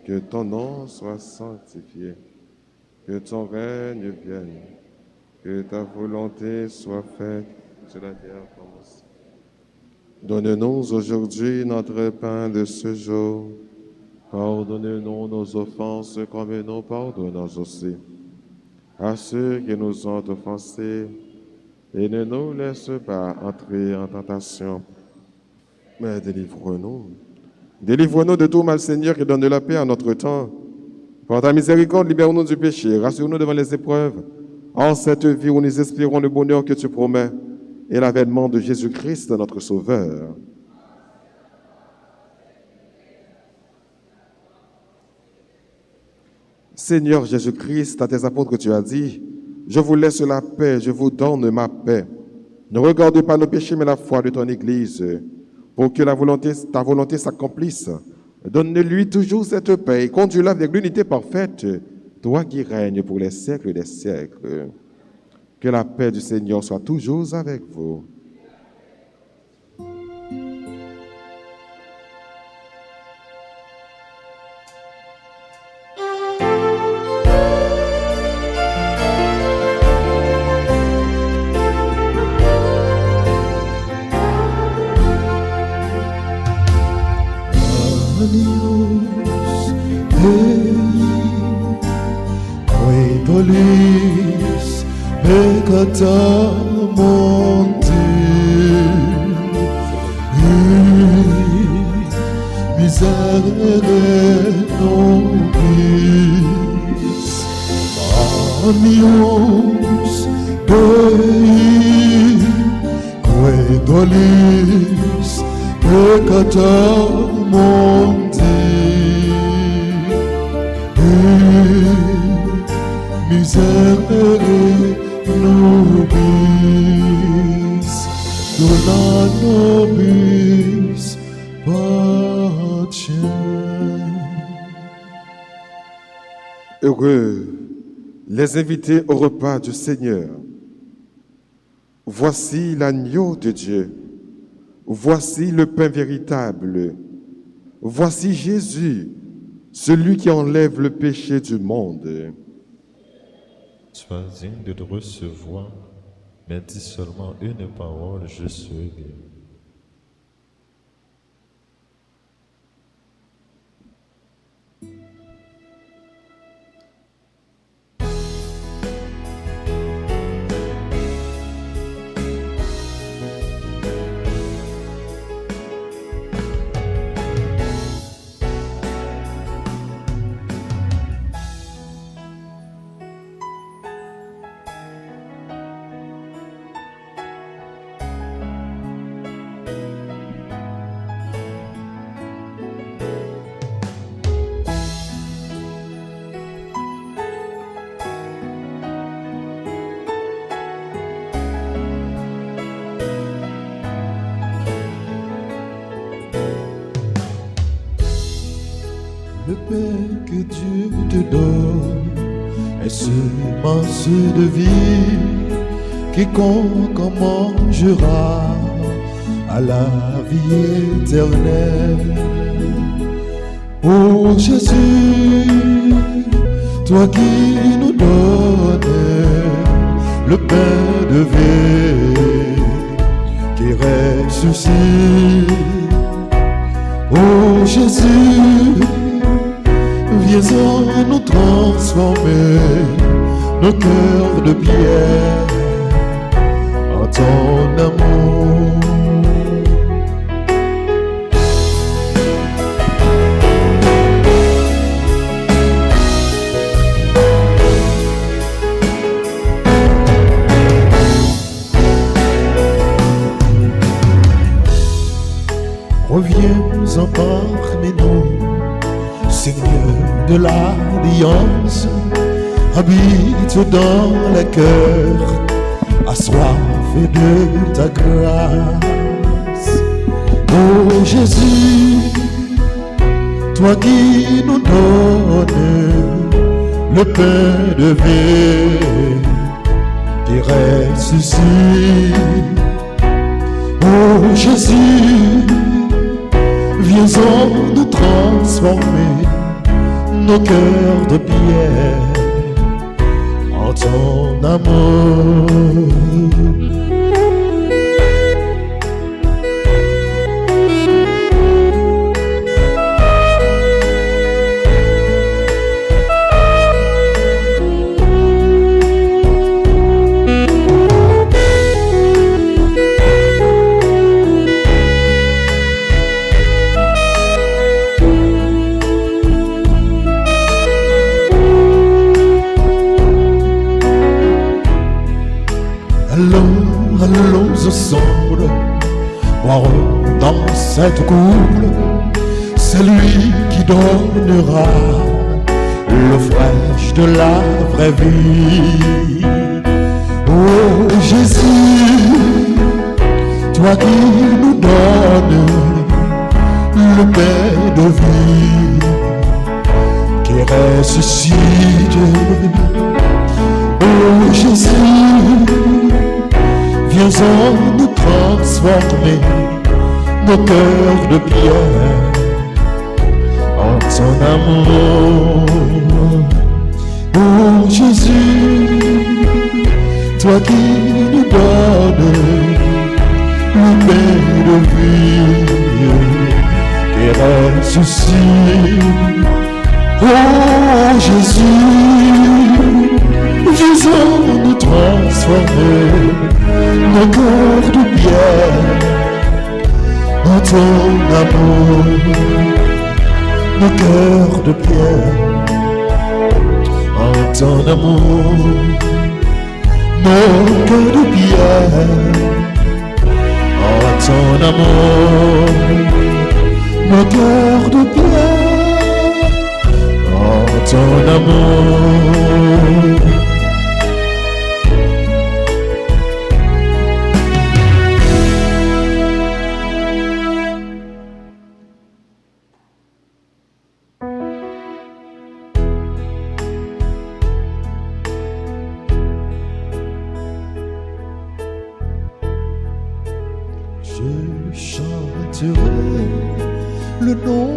que ton nom soit sanctifié, que ton règne vienne, que ta volonté soit faite sur la terre comme au ciel. Donne-nous aujourd'hui notre pain de ce jour. Pardonne-nous nos offenses comme nous pardonnons aussi à ceux qui nous ont offensés, et ne nous laisse pas entrer en tentation, mais délivre-nous. Délivre-nous de tout mal, Seigneur, et donne la paix à notre temps. Par ta miséricorde, libère-nous du péché, rassure-nous devant les épreuves, en cette vie où nous espérons le bonheur que tu promets et l'avènement de Jésus-Christ, notre Sauveur. Seigneur Jésus-Christ, à tes apôtres tu as dit, je vous laisse la paix, je vous donne ma paix. Ne regarde pas nos péchés, mais la foi de ton Église, pour que ta volonté s'accomplisse. Donne-lui toujours cette paix et conduis-la avec l'unité parfaite, toi qui règnes pour les siècles des siècles. Que la paix du Seigneur soit toujours avec vous. peccata monte, miserere nobis, amios Dei, quae dolis peccata monte, miserere nobis, dona nobis pacem. Heureux les invités au repas du Seigneur. Voici l'agneau de Dieu. Voici le pain véritable. Voici Jésus, celui qui enlève le péché du monde. Sois digne de te recevoir, mais dis seulement une parole, je serai guéri. Le pain que Dieu te donne est semence de vie. Quiconque en mangera à la vie éternelle. Ô Jésus, toi qui nous donnes le pain de vie qui ressuscite. Ô Jésus, viens-en nous transformer nos cœurs de pierre en ton amour. Reviens-en parmi nous, Seigneur de l'Alliance, habite dans les cœurs, assoiffés de ta grâce. Ô Jésus, toi qui nous donnes le pain de vie qui ressuscite. Ô Jésus, viens-en nous transformer nos cœurs de pierre en ton amour. Allons ensemble, boirons dans cette coupe, c'est lui qui donnera l'eau fraîche de la vraie vie. Oh Jésus, toi qui nous donnes le pain de vie qui ressuscite. Oh Jésus, viens-en nous transformer nos cœurs de pierre en ton amour. Oh Jésus, toi qui nous donnes le pain de vie qui ressuscite. Oh Jésus, viens-en nous transformer transformer nos cœurs de pierre en ton amour, nos cœurs de pierre en ton amour, nos cœurs de pierre en ton amour, nos cœurs de pierre en ton amour. Je chanterai le nom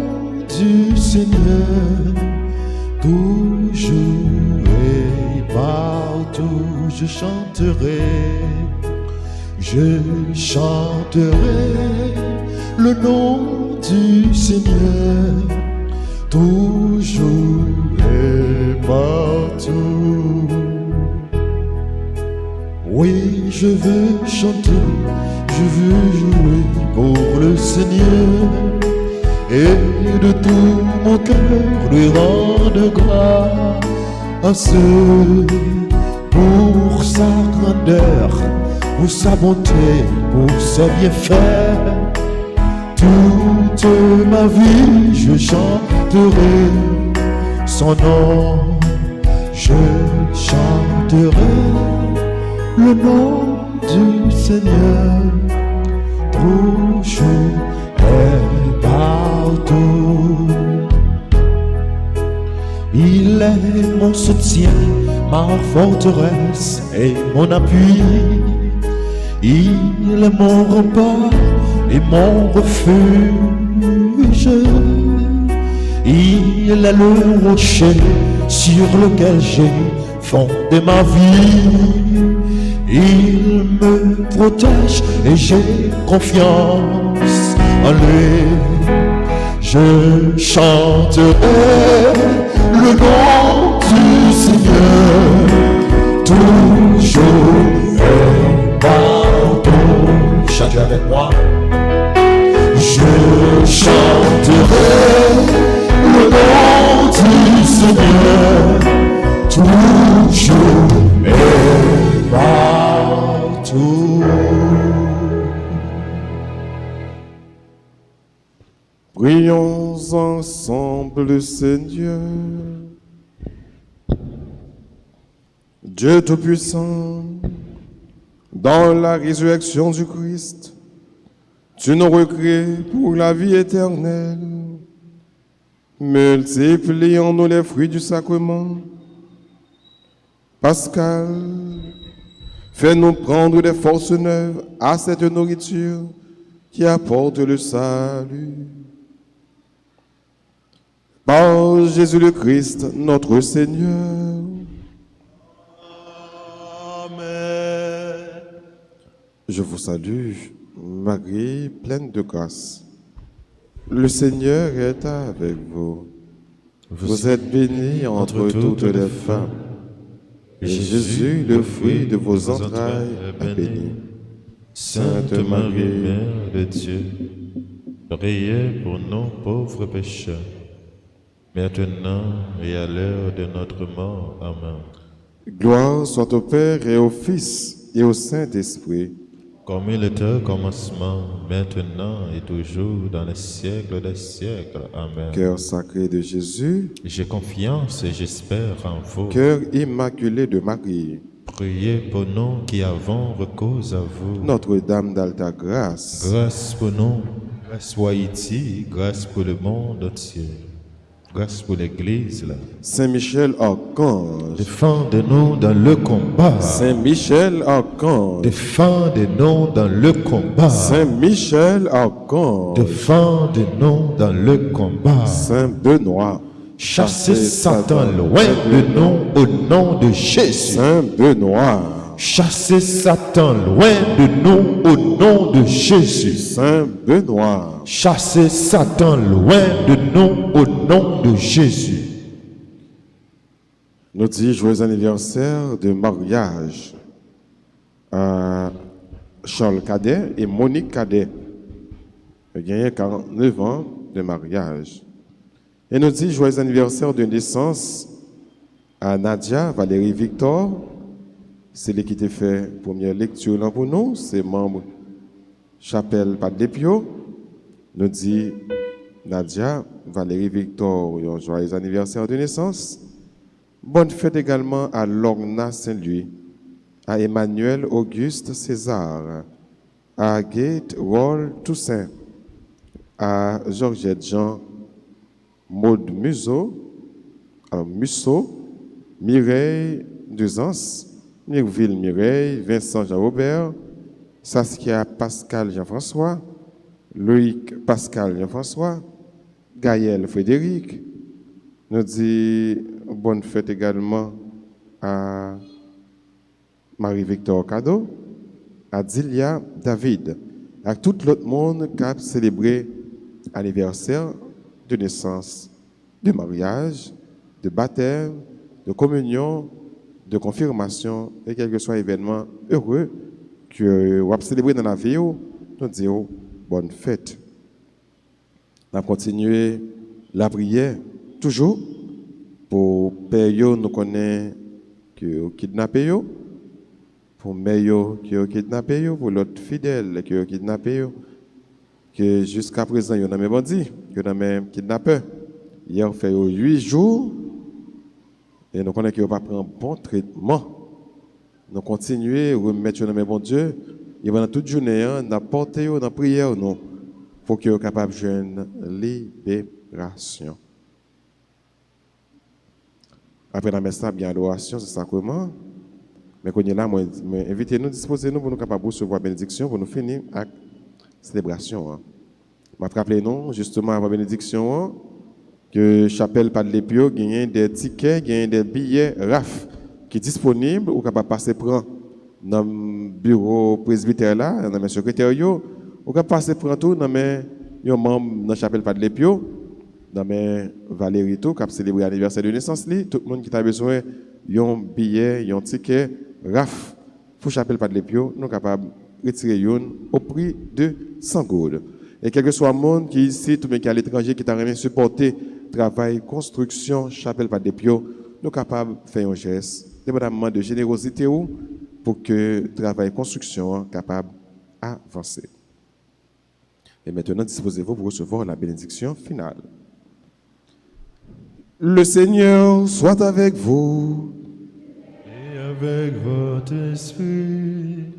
du Seigneur, toujours et partout je chanterai. Je chanterai le nom du Seigneur, toujours et partout. Oui, je veux chanter, je veux jouer pour le Seigneur et de tout mon cœur lui rendre grâce pour sa grandeur, pour sa bonté, pour ses bienfaits. Toute ma vie je chanterai son nom, je chanterai le nom du Seigneur, toujours et partout. Il est mon soutien, ma forteresse et mon appui. Il est mon rempart et mon refuge. Il est le rocher sur lequel j'ai fondé ma vie. Il me protège et j'ai confiance en lui. Je chanterai le nom du Seigneur, toujours et partout. Chantez avec moi. Je chanterai le nom du Seigneur, toujours et partout. Prions ensemble, Seigneur. Dieu Tout-Puissant, dans la résurrection du Christ, tu nous recrées pour la vie éternelle. Multiplie en nous les fruits du sacrement pascal. Fais-nous prendre des forces neuves à cette nourriture qui apporte le salut. Par Jésus le Christ, notre Seigneur. Amen. Je vous salue, Marie, pleine de grâce. Le Seigneur est avec vous. Vous êtes bénie entre toutes les femmes. Et Jésus, le fruit de vos entrailles, est béni. Sainte Marie, Mère de Dieu, priez pour nous pauvres pécheurs, maintenant et à l'heure de notre mort. Amen. Gloire soit au Père et au Fils et au Saint-Esprit. Comme il était au commencement, maintenant et toujours, dans les siècles des siècles. Amen. Cœur sacré de Jésus, J'ai confiance et j'espère en vous. cœur immaculé de Marie, Priez pour nous qui avons recours à vous. Notre-Dame d'Alta Grâce, Grâce pour nous, grâce pour Haïti, grâce pour le monde entier, grâce pour l'Église. Saint-Michel Archange, Défendez-nous dans le combat. Saint-Michel Archange, Défendez-nous dans le combat. Saint-Michel Archange, Défendez-nous dans le combat. Saint-Benoît, Chassez Satan loin de nous au nom de Jésus. Saint-Benoît, Chassez Satan loin de nous au nom de Jésus. Saint-Benoît, Chassez Satan loin de nous au nom de Jésus. nous disons joyeux anniversaire de mariage Charles Cadet et Monique Cadet. Ils ont 49 ans de mariage. Et nous dit joyeux anniversaire de naissance à Nadia Valérie Victor. C'est lui qui t'a fait première lecture là pour nous. C'est membre Chapelle Padlepio. Nous dit Nadia Valérie Victor, un joyeux anniversaire de naissance. Bonne fête également à Lorna Saint-Louis, à Emmanuel Auguste César, à Gate Roll Toussaint, à Georgette Jean Maud Musso, Mireille Duzance, Mirville Mireille, Vincent Jean-Robert, Saskia Pascal Jean-François, Loïc Pascal Jean-François, Gaël Frédéric. Nous dit bonne fête également à Marie-Victor Cadeau, à Dilia David, à tout l'autre monde qui a célébré l'anniversaire de naissance, de mariage, de baptême, de communion, de confirmation et quel que soit événement heureux que vous avez célébré dans la vie, nous disons bonne fête. On a continué la prière, toujours, pour père nous connaît que kidnappé, pour mère qui ont kidnappé, pour l'autre fidèle qui ont kidnappé, que jusqu'à présent, il y a des bandits, il y a des kidnappeurs. Hier, on fait 8 jours, et nous connaissons qu'ils n'ont pas pris un bon traitement. Nous continuons à remettre dans bon Dieu. Et pendant toute journée, nous avons porté dans la prière pour qu'ils soient capables de joindre libération. Après la messe, bien l'adoration, c'est sacrement. Mais quand on est là, invitez-nous, disposez-nous pour nous capables de recevoir la bénédiction, pour nous finir avec la célébration. Je vais rappeler nous, justement, avant la bénédiction, que Chapelle Padlepio gagne des tickets, gagne des billets RAF qui sont disponibles ou capable passer prendre dans le bureau presbytère là, dans le secrétariat, ou capable passer prendre tout dans mes membres dans Chapelle Padlepio, dans mes Valérie tout qui a célébré l'anniversaire de naissance li, tout le monde qui a besoin d'un billet, un ticket RAF pour Chapelle Padlepio, nous capable retirer une au prix de 100 gouttes. Et quel que soit le monde qui est ici, tout le monde qui est à l'étranger, qui t'a remis supporter travail, construction, Chapelle Padlepio, nous sommes capables de faire un geste, dépendamment de générosité pour que le travail construction soit capable d'avancer. Et maintenant, disposez-vous pour recevoir la bénédiction finale. Le Seigneur soit avec vous. Et avec votre esprit.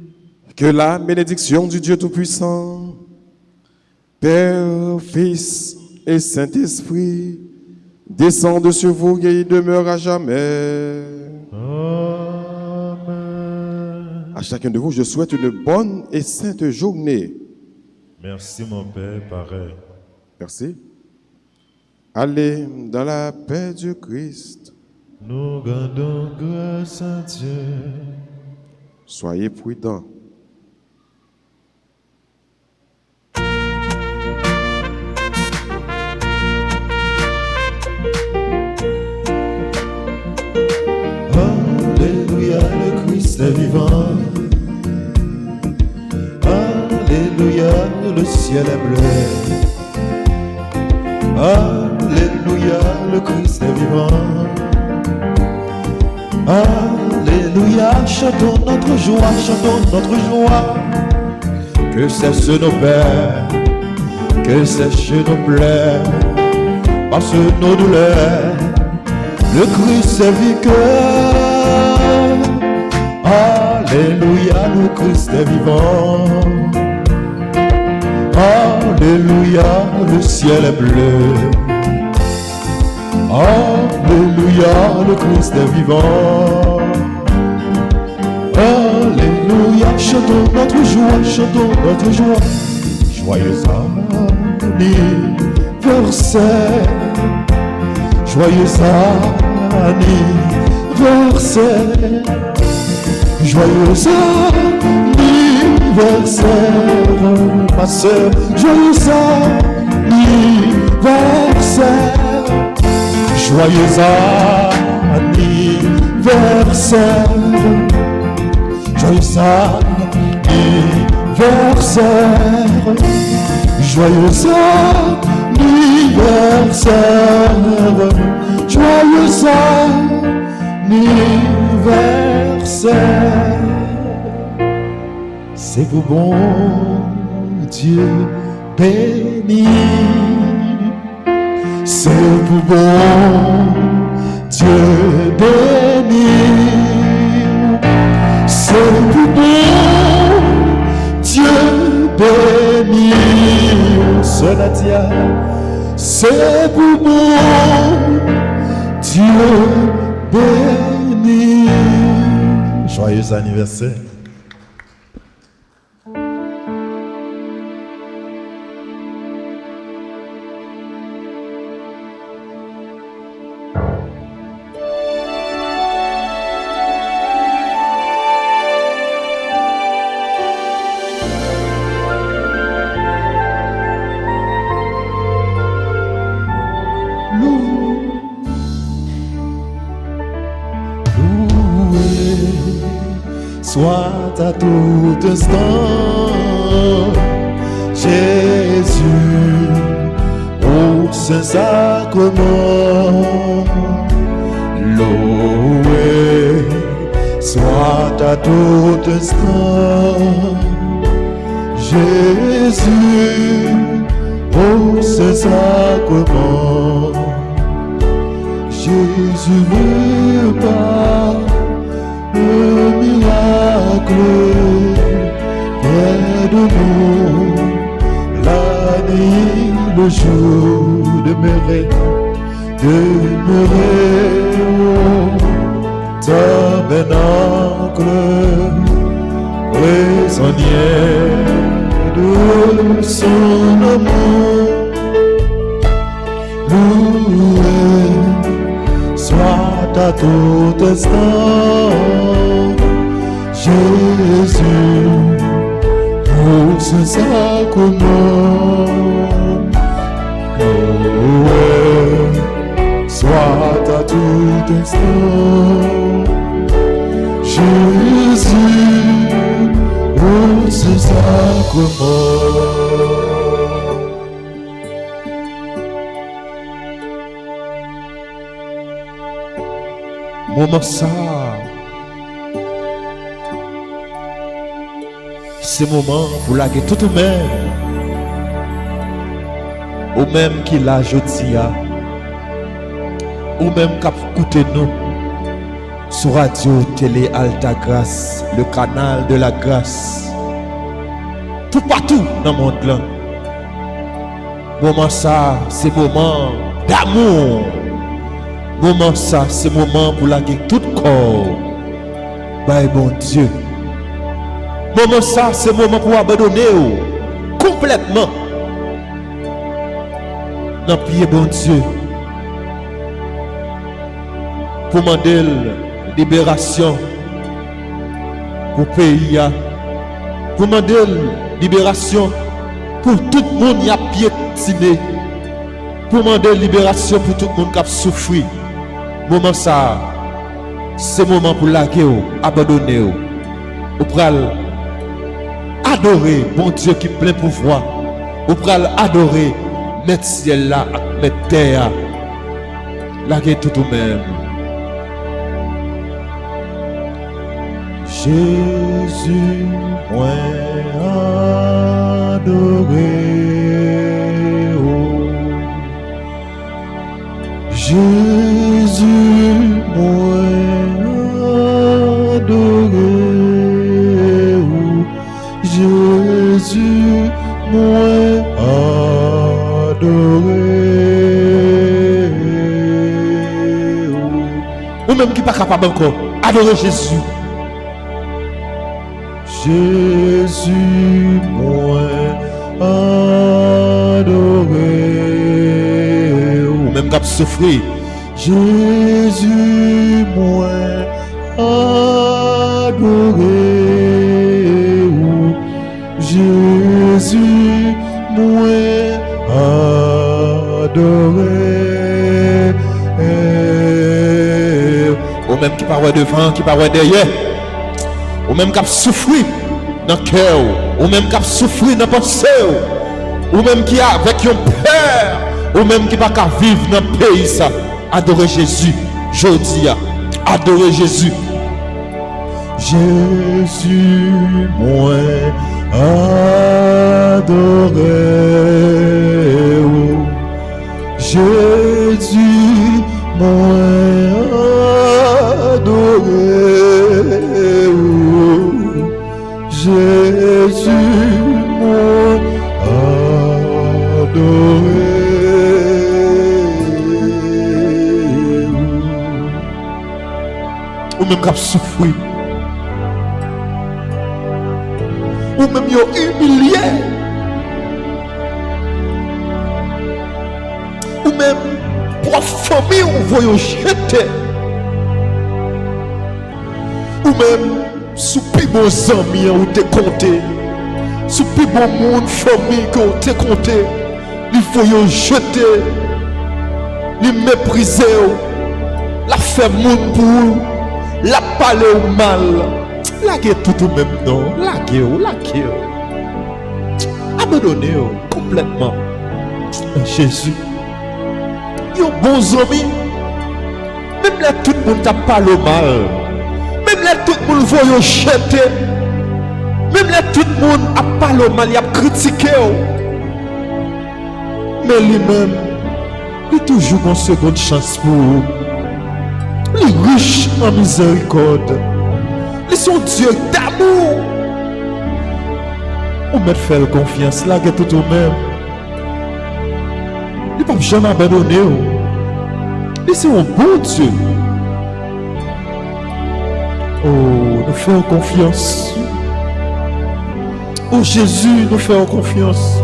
Que la bénédiction du Dieu Tout-Puissant, Père, Fils et Saint-Esprit, descende sur vous et demeure à jamais. Amen. À chacun de vous, je souhaite une bonne et sainte journée. Merci mon Père, pareil. Merci. Allez dans la paix du Christ. Nous rendons grâce à Dieu. Soyez prudents. Alléluia, le Christ est vivant. Alléluia, le ciel est bleu. Alléluia, le Christ est vivant. Alléluia, chantons notre joie, chantons notre joie. Que cessent nos peines, que sèchent nos plaies, passe nos douleurs. Le Christ est vainqueur. Alléluia, le Christ est vivant. Alléluia, le ciel est bleu. Alléluia, le Christ est vivant. Alléluia, chantons notre joie, chantons notre joie. Joyeux anniversaire. Joyeux anniversaire. Joyeux anniversaire, ma soeur. Joyeux anniversaire. Joyeux anniversaire. Joyeux anniversaire, joyeux anniversaire, joyeux anniversaire. C'est vous, bon Dieu béni. C'est vous, bon Dieu béni. C'est vous, bon Dieu béni. Sonatia, c'est vous, bon Dieu béni. Joyeux anniversaire. Soit à tout instant, Jésus, au Saint-Sacrement, loué. Soit à tout instant, Jésus, au Saint-Sacrement, Jésus veut pas le miracle près de nous, la nuit, le jour, demeurer au tabernacle, prisonnier de son amour. Loué soit à tout instant, Jésus, pour ce sacrement. Loué soit à tout instant, Jésus, pour ce sacrement. Moment ça, c'est moment pour laguer tout au même qui l'a jeté, ou même qui a écouté nous sur radio, télé, Alta Grâce, le canal de la grâce, tout partout dans le monde là. Moment ça, c'est moment d'amour. Moment ça, c'est moment pour laguer tout corps. Bye bon Dieu. Moment ça, c'est moment pour abandonner complètement. Dans pied bon Dieu. Pour demander libération pour le pays. Pour demander libération pour tout le monde qui a piétiné. Pour demander libération pour tout le monde qui a souffert. Moment ça, c'est moment pour laguer, abandonner. Ou pral adorer bon Dieu qui plein pouvoir. Ou pral adorer mettre ciel là, mettre terre. Laguer tout ou même. Jésus, moi adoré. Jésus, moi adoré. Jésus, moi adoré. Ou même qui n'est pas capable encore, adorer Jésus. Jésus, moi adoré. Ou même qui a souffert. Jésus, moi adoré. Jésus, moi adoré. Ou même qui parle devant, qui parle derrière. Ou ou même qui a souffert dans le cœur, ou même qui a souffert dans la pensée, ou même qui a avec un peur, ou même qui n'a pas vivre dans le pays, ça. Adorez Jésus, je dis, adorez Jésus. Jésus, moi, adorez. Jésus, moi, adorez. Jésus, moi, adorez. Ou même qu'à souffrir. Ou même yo humilié. Ou même pour la famille on va yo jeter. Ou même sous plus bons amis ou te compter. Sous plus bon monde famille que te compter. Il faut yo jeter. Il mépriser. La faire monde pour la parler au mal. La guerre tout au même nom. La guerre. Abandonner complètement. Jésus. Yo bons amis. Même là tout le monde t'a parlé mal. Même là tout le monde voit yo jeter. Même là tout le monde a parlé mal, il a critiqué. Mais lui-même, il a toujours une seconde chance pour vous. Il est riche en miséricorde. Ils sont Dieu d'amour. On met faire confiance là, tout au même. Il ne peut jamais abandonner. Il c'est un bon Dieu. Oh, nous faisons confiance. Oh Jésus, nous faisons confiance.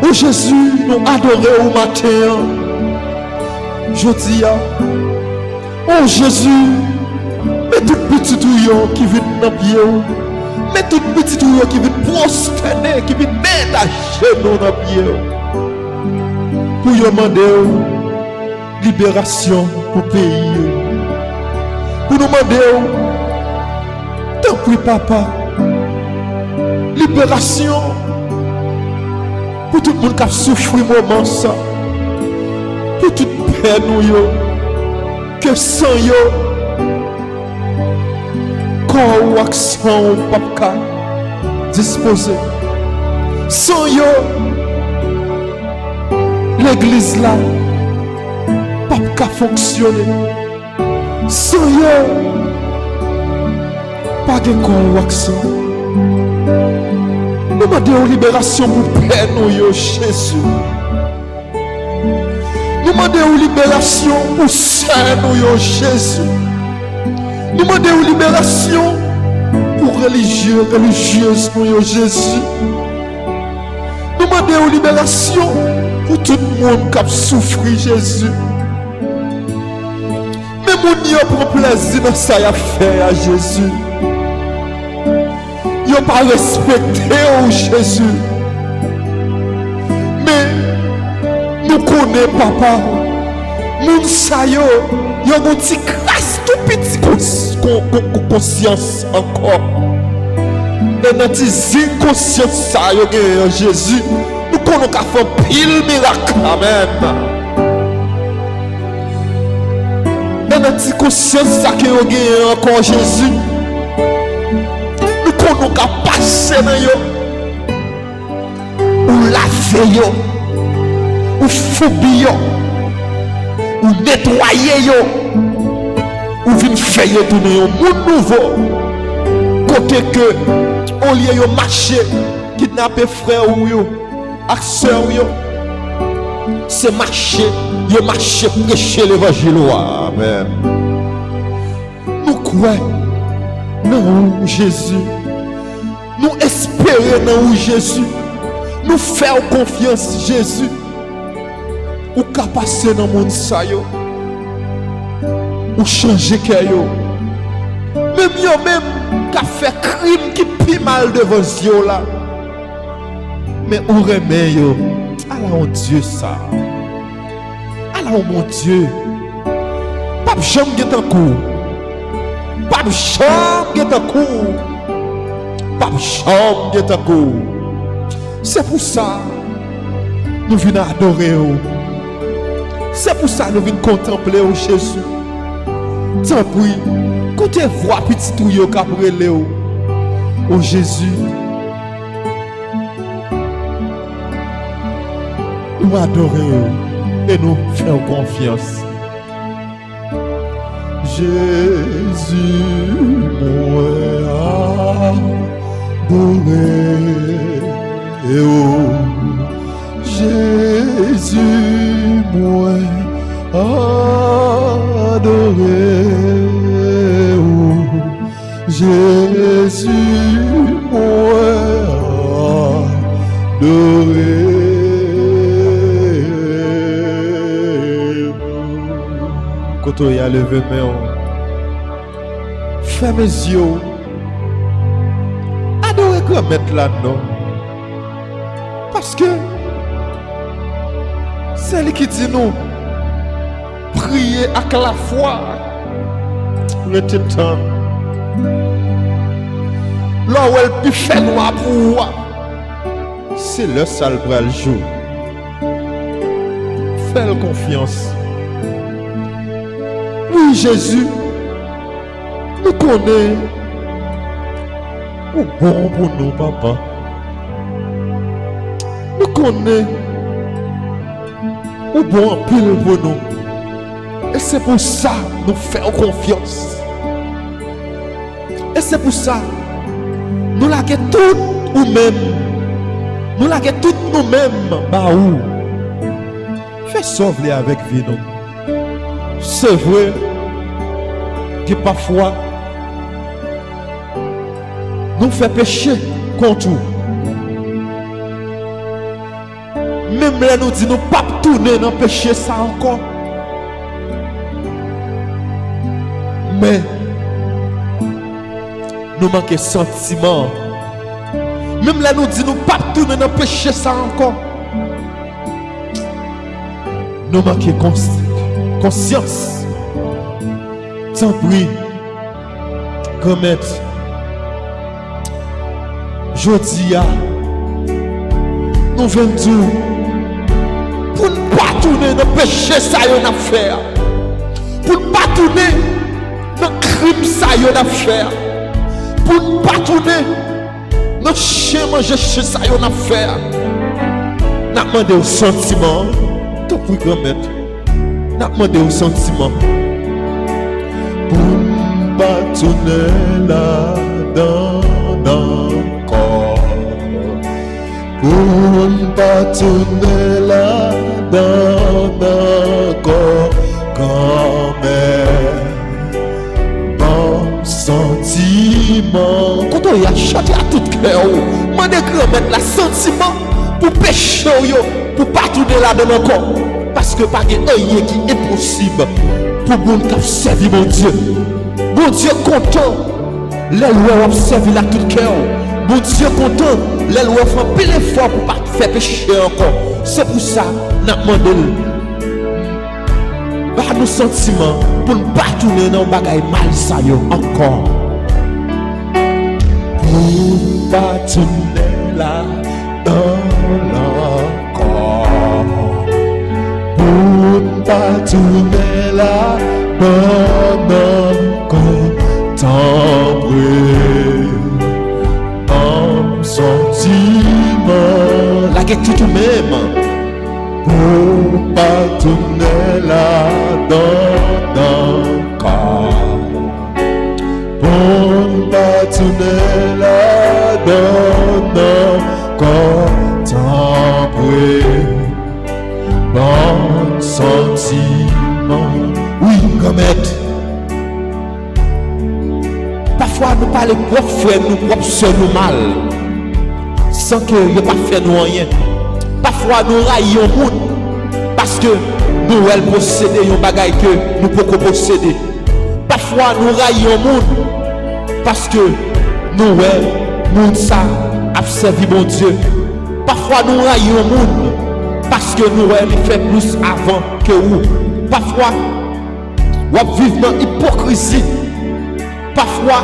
Oh Jésus, nous adorons au matin. Je dis, oh Jésus, mais tout petit touillon qui vient dans le pied, mais tout petit touillon qui vient prosterner, qui vient mettre à genoux dans le pied, pour y demander libération pour le pays, pour nous demander, t'en prie papa, libération pour tout le monde qui a souffert moment ça, pour toute peine que sans yo corps ou action ou pas disposé sans yo l'église là pas fonctionner sans yo pas de corps ou action. Nous demandons libération pour peine yo Jésus. Nous demandons libération pour saint nous Jésus. Nous demandons libération pour religieux, religieuses nous Jésus. Nous demandons libération pour tout le monde qui a souffert Jésus. Mais mon Dieu prend plaisir dans ça y a fait à Jésus. Ils n'ont pas respecté Jésus. Mais nous connaissons papa. Moun sa yo un petit crasse tout petit conscience encore. Et notre conscience ça yo en Jésus. Nous connaissons qu'à faire pile miracle. Amen. Et notre conscience ça que yo encore Jésus. Nous connaissons qu'à passer dans yo. Ou laver yo. Ou phobie yo. Ou nettoyer yo. Ou vin faire yo tourner un monde nouveau. Côté que au lieu yo marcher, kidnapper frère ou yo, ak sœur yo. C'est marcher, yo marcher prêcher l'évangile. Amen. Nous croyons dans Jésus. Nous espérons dans Jésus. Nous faisons confiance Jésus. Ou ka passer dans le monde sa yo. Ou changer cœur yo. Même yo même ka fait crime qui pi mal devant yo là. Mais ou remet yo. Allah mon Dieu ça. Allah mon Dieu. Pape jamais get en cours. Pas de chambre qui est en cours. Pas de chambre qui est en cours. C'est pour ça nous venons adorer. C'est pour ça nous venons contempler Jésus. Tant pis, quand tu vois petit touyo cabrelé au Jésus. Nous adorons et nous faisons confiance. Jésus, moi adoré. Jésus, moi adoré. Jésus, moi adoré. Quand tu as levé mes mains, ferme mes yeux. Adorez comme mettre là-dedans. Parce que c'est lui qui dit nous prier à la foi. Le temps. Là où elle peut faire noir pour moi, c'est le sale bras le jour. Fais confiance. Oui, Jésus, nous connaissons au bon pour nous, papa. Nous connaissons au bon pile pour nous. Et c'est pour ça que nous faisons confiance. Et c'est pour ça nous laguons tout nous-mêmes. Nous laguons tout nous-mêmes. Bah où? Fais sauver avec vie nous. C'est vrai que parfois nous faisons pécher contre nous. Même là nous disons nous pas tourner dans le péché ça encore. Mais nous manquons sentiment. Même là nous disons nous pas tourner dans le péché ça encore. Nous manquons conscience. Tant pis, commettre. Jodi a, nous venons dire pour ne pas tourner dans le péché ça y a faire. Pour ne pas tourner dans le crime ça y a faire. Pour ne pas tourner dans le chien manger chez ça y a faire. N'a demandé au sentiment. Tant pis, commettre. N'a demandé au sentiment. Pour ne pas tourner là-dedans encore. Pour ne pas tourner là-dedans encore. Quand même, bon sentiment. Quand on y a chanté à tout cœur, on est mettre la sentiment pour pécher, pour ne pas tourner là-dedans encore. Parce que pas de rien qui est possible pour nous servir mon Dieu. Mon Dieu content, les lois observent là tout cœur. Mon Dieu content, les lois font pile effort pour ne pas faire pécher encore. C'est pour ça que nous demandons par nos sentiments pour ne pas tourner dans le bagage mal ça encore. Pour ne pas tourner là dans l'encore. Pour ne pas tourner là dans l'encore. Tant brûle en sentiment. La guette tout même. Pour pas tourner là dans l'encore. Pour pas tourner là dans l'encore. Tant brûle bon sentiment. Oui, commettre. Parfois nous parlons propres frères, nous propres soeurs, nous mal. Sans que nous pas fait nous rien. Parfois nous raillons le monde. Parce que nous elle posséder un bagage que nous pouvons posséder. Parfois nous raillons le monde. Parce que nous elle monde ça a servi mon Dieu. Parfois nous raillons le monde. Parce que nous elle fait plus avant que vous. Parfois, vous vivez dans l'hypocrisie. Parfois,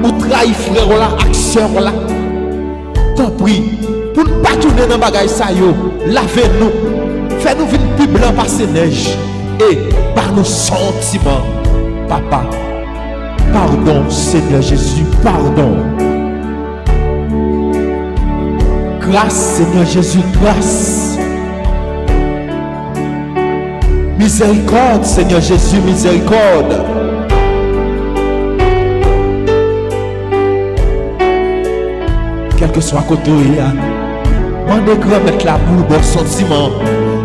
ou trahit frère là, action là. Tant pis, pour ne pas tourner dans bagay ça yo, lavez-nous. Fais-nous venir plus blanc par ces neiges. Et par nos sentiments, papa. Pardon, Seigneur Jésus, pardon. Grâce, Seigneur Jésus, grâce. Miséricorde, Seigneur Jésus, miséricorde. Quel que soit côté, on est grand mettre la boule bon sentiment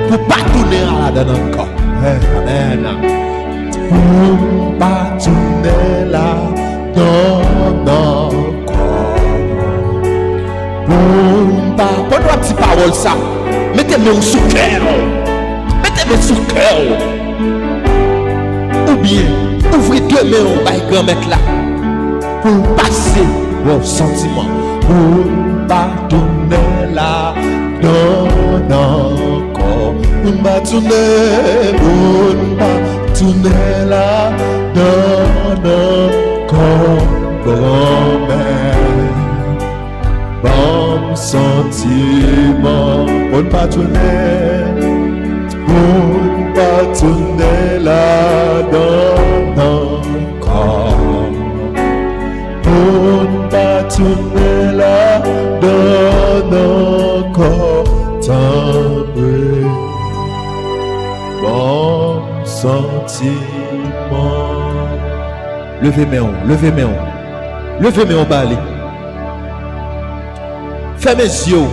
pour pas tourner à la donne encore. Amen. Pour pas tourner là dans encore. Pour pas. Prenez la petite parole ça. Mettez-le sous cœur. Mettez-le sous cœur. Ou bien, ouvrez deux mains au bail grand mettre là. Pour passer vos sentiments. Pour pas tourner là dans encore. Pour pas tourner là dans encore. Grand-mère, bon sentiment. Pour pas tourner là dans encore. Pour pas tourner là dans encore. Tendre, bon sentiment. Levez mes mains, levez mes mains. Levez mes mains, balai. Fermez les yeux.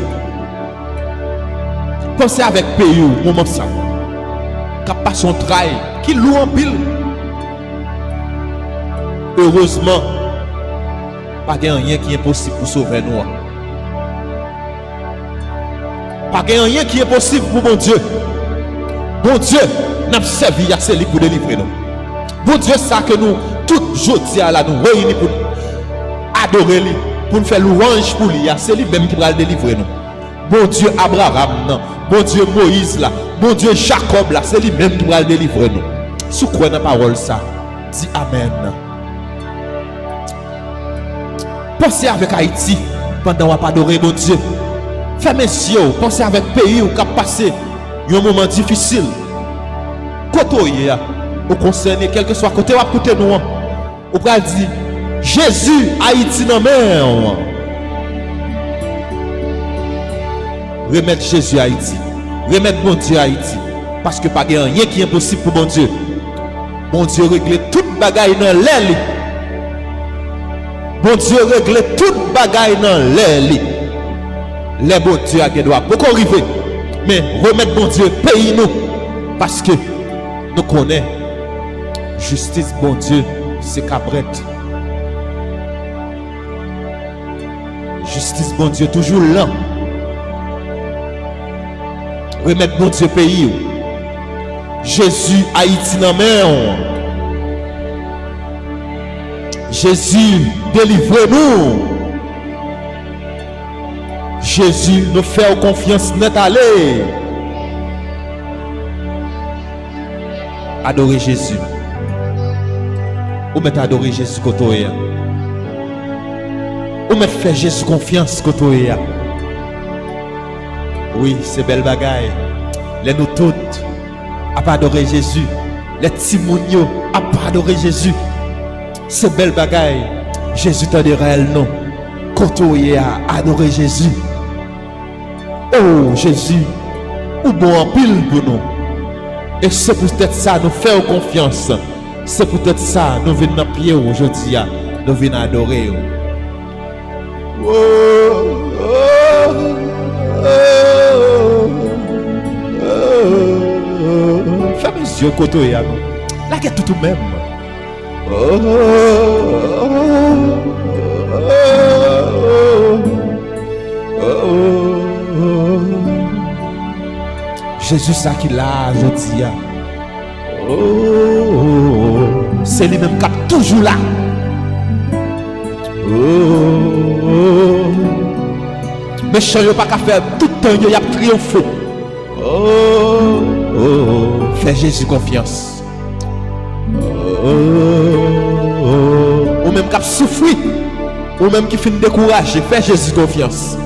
Pensez avec pays au moment ça. Qui passe son travail, qui loue en pile. Heureusement, pas de rien qui est possible pour sauver nous. Pas de rien qui est possible pour mon Dieu. Bon Dieu, n'a servi à celui pour délivrer nous. Bon Dieu, ça que nous, tout jeudi à la nous réunis pour adorer lui, pour nous faire louange pour lui. C'est lui même qui va le délivrer nous. Bon Dieu Abraham, non. Bon Dieu Moïse là, bon Dieu Jacob là, c'est lui même qui va le délivrer nous. Sous quoi la parole ça, dis Amen. Pensez avec Haïti pendant qu'on va adorer mon Dieu. Fermez les yeux, pensez avec le pays où on a passé un moment difficile. Côté au concerné, quel que soit côté ou à côté nous, on va dire Jésus, Haïti dans mer. Remettre Jésus à Haïti. Remettre mon Dieu à Haïti. Parce que pas rien qui est impossible pour mon Dieu. Mon Dieu règle toute bagaille dans l'air. Bon Dieu règle toute bagaille dans l'air. Les bons Dieu à qui doit beaucoup arriver. Mais remettre bon Dieu, pays nous. Parce que nous connaissons. Justice, bon Dieu, c'est cabrette. Justice, bon Dieu, toujours lent. Remettre bon Dieu pays. Jésus, Haïti dans mer. Jésus, délivrez-nous. Jésus, nous fait confiance net aller. Adorer Jésus. Ou mettre adorer Jésus côté. Ou mettre faire Jésus confiance côté. Oui, c'est belle bagaille. Les nous toutes à adorer Jésus. Les timounio à adorer Jésus. C'est belle bagaille. Jésus t'a dit réel non. Côté à adorer Jésus. Oh Jésus, ou bon en pile pour nous. Et c'est peut-être ça nous faire confiance. C'est peut-être ça nous venons pied aujourd'hui. Nous venons adorer. Oh, oh, oh, oh. Ferme les yeux côté à nous. Là qu'il y a tout même. Oh, oh, oh, oh. Jésus ça qui l'a aujourd'hui. Oh, oh, oh. C'est lui-même qui est toujours là. Oh, oh. Mais je ne pas qu'à faire tout le temps, il y a triomphé. Oh, oh, oh. Fais Jésus confiance. Oh, oh, oh. ou même qui souffrir, ou même qui finit découragé, fais Jésus confiance.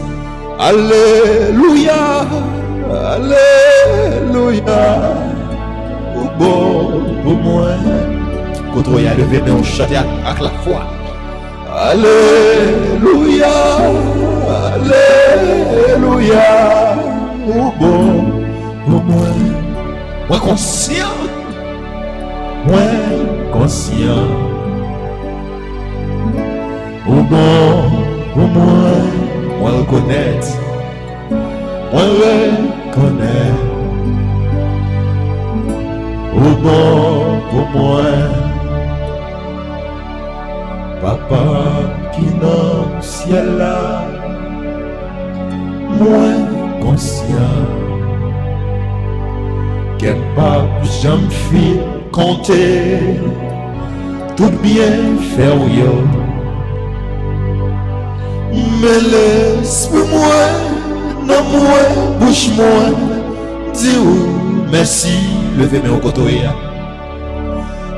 Alléluia, Alléluia, ou bon pour moi. Quand on y a levé, on chante avec la foi. Alléluia, Alléluia, ou bon pour moi. Moi conscient, ou bon pour moi. Moi reconnaître, au bon pour moi, papa qui dans le ciel là, moi conscient, qu'elle pas j'aime fit compter, tout bien faire yo. Mais laisse-moi, non moi, bouche-moi, dis-moi merci, levez-moi au côté.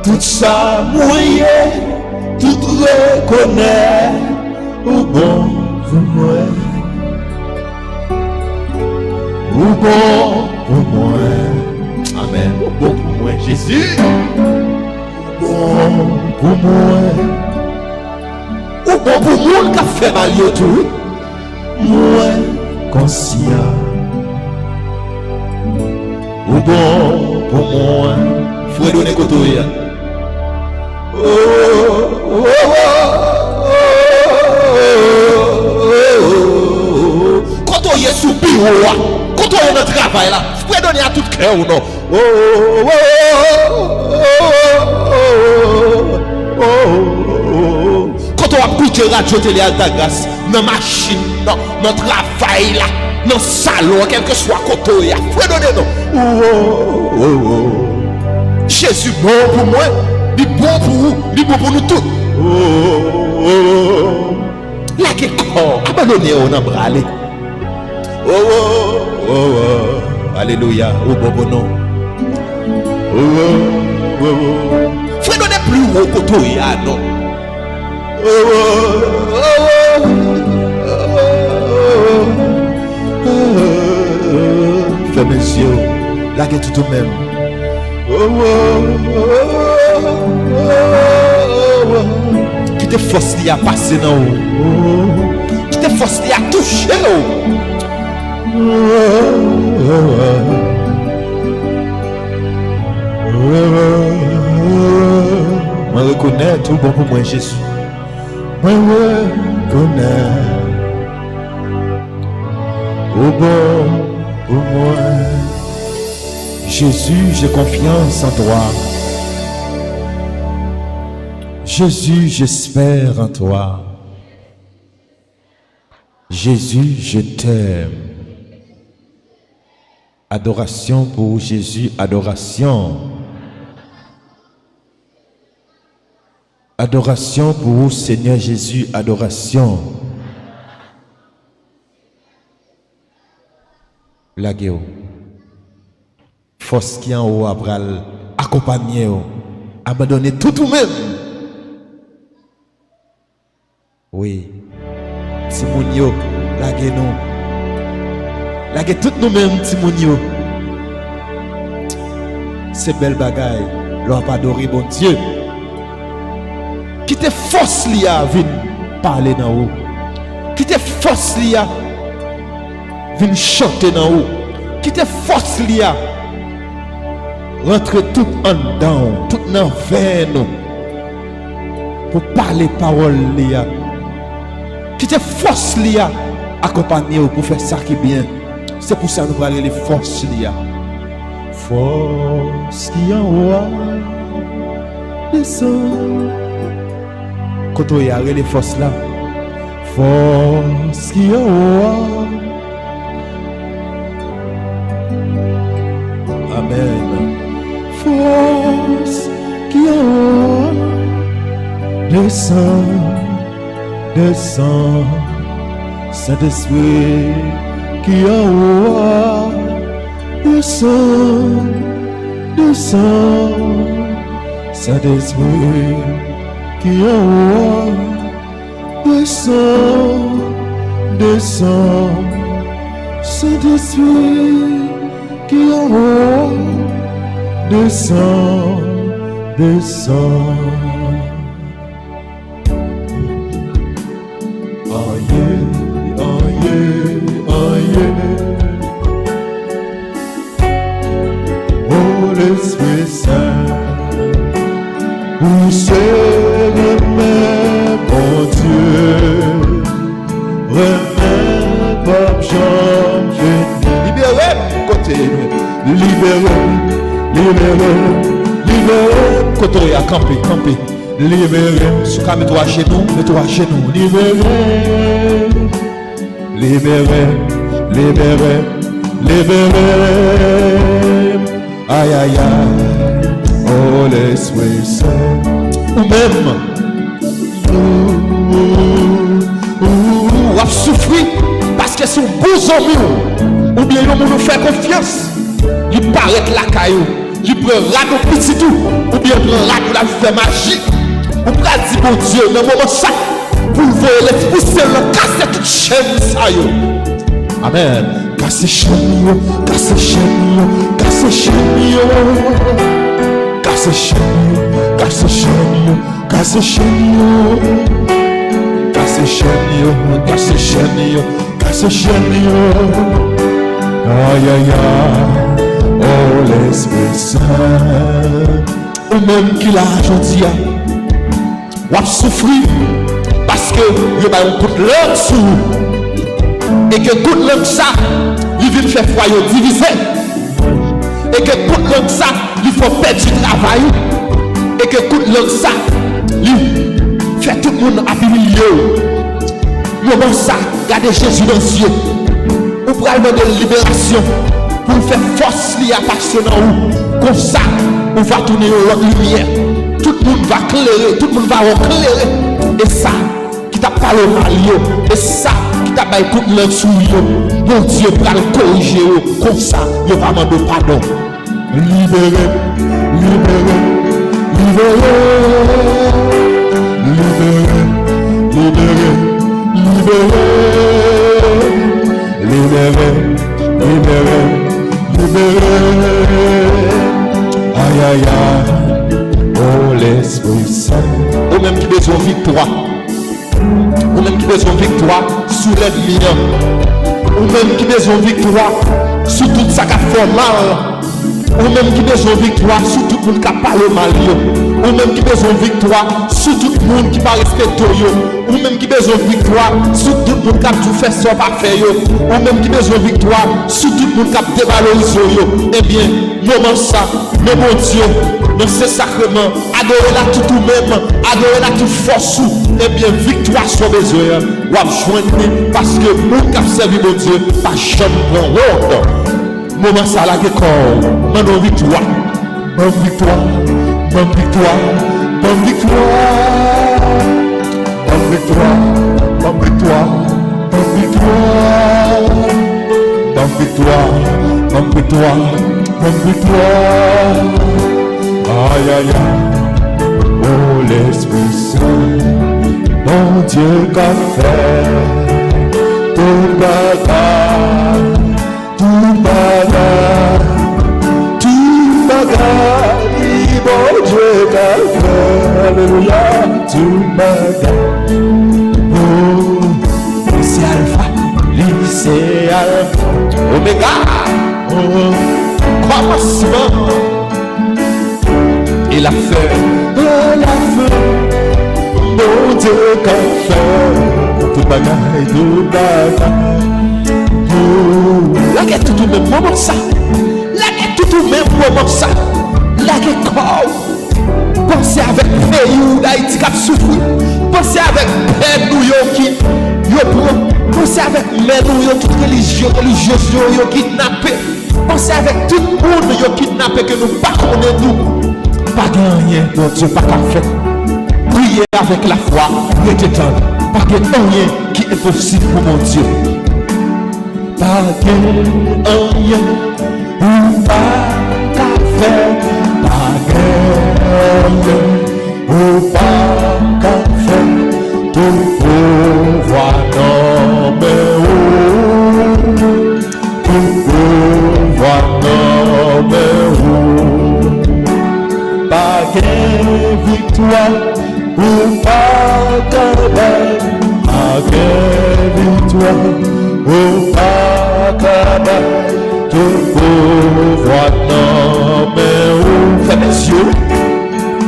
Tout ça, moyen, tout reconnaît, au bon pour moi, au bon pour moi, amen, au bon pour moi, Jésus, au bon pour moi. Ou bon pour moi qui a fait mal tout, moi conscient. Ou bon pour moi, faut donner côté. Quand on est sous bureau, quand on est dans le travail là, faut donner à tout cœur ou non. Quand on a écouté radio télé Alta Grâce, dans la machine, dans le travail là, dans le salon, quel que soit côté, il faut donner non. Jésus bon pour moi, il est bon pour vous, il est bon pour nous tous. Là qui est corps, abandonnez on a bralé. Alléluia, bon bon non. Faut donner plus haut côté, non. Fais mes yeux, là que tout même. Qui te force à passer dans haut, qui te force à toucher haut. Moi reconnais tout bon pour moi Jésus. Moi reconnais au bon pour moi. Jésus, j'ai confiance en toi. Jésus, j'espère en toi. Jésus, je t'aime. Adoration pour Jésus, adoration. Adoration pour Seigneur Jésus, adoration. Laguez-vous. Force qui en haut après accompagner, abandonner tout même. Oui. Timounio, laguez-nous. Laguez tout nous-mêmes, Timounio. C'est belle bagaille. L'on pas adorer bon Dieu. Qui te force li à venir parler dans haut. Qui te force li à venir chanter dans haut. Qui te force li à rentrer tout en dedans, tout dans vers nous. Pour parler parole li à. Qui te force li à accompagner pour faire ça qui est bien. C'est pour ça que nous parlons les forces li à. Force qui en haut descend. Quand on y a les forces là, force qui en haut. Amen. Force qui en haut descend, descend. Saint-Esprit qui en haut descend, descend. Saint-Esprit qui en haut descend, descend. Saint-Esprit qui en haut descend, descend. Aïe, aïe, aïe. Oh l'Esprit Saint, où c'est le même bon Dieu, remets Bob Jean Fini. Libérez, côté, libérez, libérez, libérez, côté à camper, camper. Libérez, sous cas, mets-toi à genoux, mets-toi à genoux. Libérez, libérez, libérez, libérez. Aïe, aïe, aïe, oh l'Esprit Saint. Ou même, ou a souffri parce que son beau ami, ou bien il nous fait confiance, il paraît la caillou, il prend radeau petit tout, ou bien il prend radeau la fait magie. Ou pas dire bon Dieu, dans le moment ça, pour voir les pousser, le casser toute chaîne ça yo. Amen. Casser chaîne yo, casser chaîne yo, casser chaîne yo, casser chaîne yo, casser chaîne yo, casser chaîne yo, casser chaîne yo, casser chaîne yo, casser chaîne yo. Aïe aïe aïe, oh l'Esprit Saint, ou même qu'il a gentil. Ou a souffri parce que il y a un coup de langue sous et que coup de langue ça il vient faire foyer divisé et que coup de langue ça il faut perdre du travail et que coup de langue ça il fait tout le monde à milieu. Moment ça regardez Jésus dans les yeux ou pour aller de libération pour faire force liée à passer dans vous comme ça on va tourner l'autre lumière. Tout le monde va clairer, tout le monde va éclairer. Et ça, qui t'a parlé au mal, et ça, qui t'a baillé toute l'heure sous vous. Mon Dieu va le corriger, comme ça, il va demander pardon. Libérez, libérez, libérez, libérez, libérez, libérez, libérez, libérez, libérez. Aïe, aïe, aïe. Oh l'Esprit Saint, ou même qui besoin de victoire, ou même qui besoin de victoire sur l'ennemi, ou même qui besoin de victoire sur tout ça qui a fait mal, ou même qui besoin de victoire sur tout le monde qui a parlé mal, ou même qui besoin de victoire sur tout le monde qui n'a pas respecté, ou même qui besoin de victoire sur tout le monde qui a tout fait sans pas faire, ou même qui besoin de victoire sur tout le monde qui a dévalorisé. Eh bien, moment ça, mais mon Dieu, dans ce sacrement, adorez-la tout même, adorez-la tout force, et bien victoire sur besoin, ou à joindre parce que nous qui avons servi mon Dieu, pas jamais prendre honte. Moment ça la décor, mon victoire, mon victoire, mon victoire, mon victoire, mon victoire, mon victoire, mon victoire, mon victoire, mon victoire, mon victoire. Aïe aïe aïe, oh l'Esprit Saint, mon Dieu qu'a fait tout bagarre, tout bagarre, tout bagarre, mon Dieu qu'a fait, alléluia, tout bagarre. Oh, c'est Alpha, c'est Alpha, Oméga, oh, commencement. Et la feu, mon Dieu qu'a fait, tout bagaille, tout bagaille. La guerre tout même moment ça, la guerre tout même moment ça, la guerre corps. Pensez avec pays où d'Haïti qui a souffert, pensez avec père nous qui prend, pensez avec mère nous toute religieux qui kidnappé, pensez avec tout le monde qui kidnappé que nous pas connaissons. Pas de rien, mon Dieu, pas qu'à faire. Priez avec la foi, restez tendre. Pas de rien qui est possible pour mon Dieu. Pas de rien, ou pas qu'à faire. Pas de rien, ou pas pouvoir nommer tout pouvoir nommer pas gain victoire ou pas cabane, pas gain victoire ou pas cabane, tout pouvoir nommer fermez les yeux,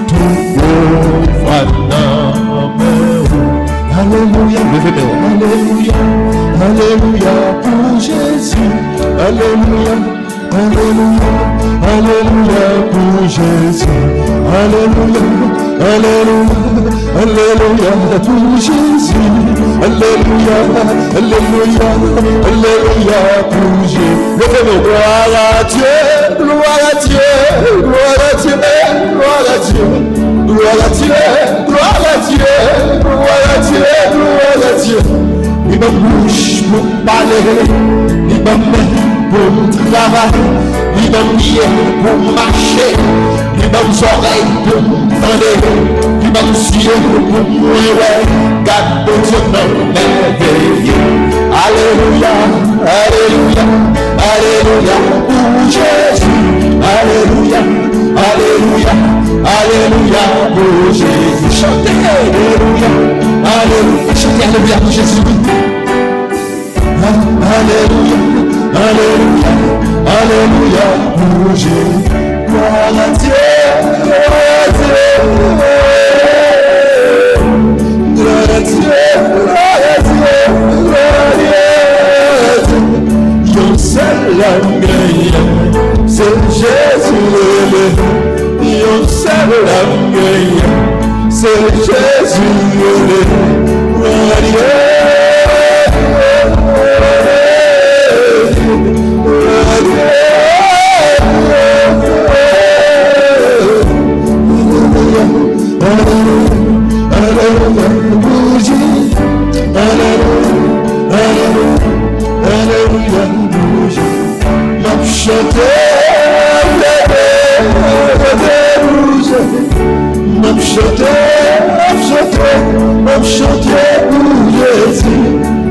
tout pouvoir nommer. Alléluia, levez mes mains. Alléluia, alléluia pour Jésus. Alléluia, alléluia, alléluia pour Jésus. Alléluia, alléluia, alléluia pour Jésus. Alléluia, alléluia, alléluia pour Jésus. Levez mes mains. Gloire à Dieu, gloire à Dieu, gloire à Dieu, gloire à Dieu. Gloire à Dieu, gloire à Dieu, gloire à Dieu, gloire à Dieu. Il m'a bouche pour parler, il m'a main pour travailler, il m'a pied pour marcher, il m'a oreilles pour entendre, il m'a yeux pour mourir. Garde mon Dieu merveilleux. Alléluia, alléluia, alléluia pour Jésus. Alléluia, alléluia, alléluia pour Jésus. Chantez, alléluia, alléluia, chantez alléluia pour Jésus. Alléluia, alléluia, alléluia pour Jésus. Gloire à Dieu, gloire à Dieu, gloire à Dieu, gloire à Dieu, gloire à Dieu. Yon seul homme gagnant, c'est Jésus. Yon seul homme gagnant, c'est Jésus. Gloire à Dieu. Chanter pour Jésus,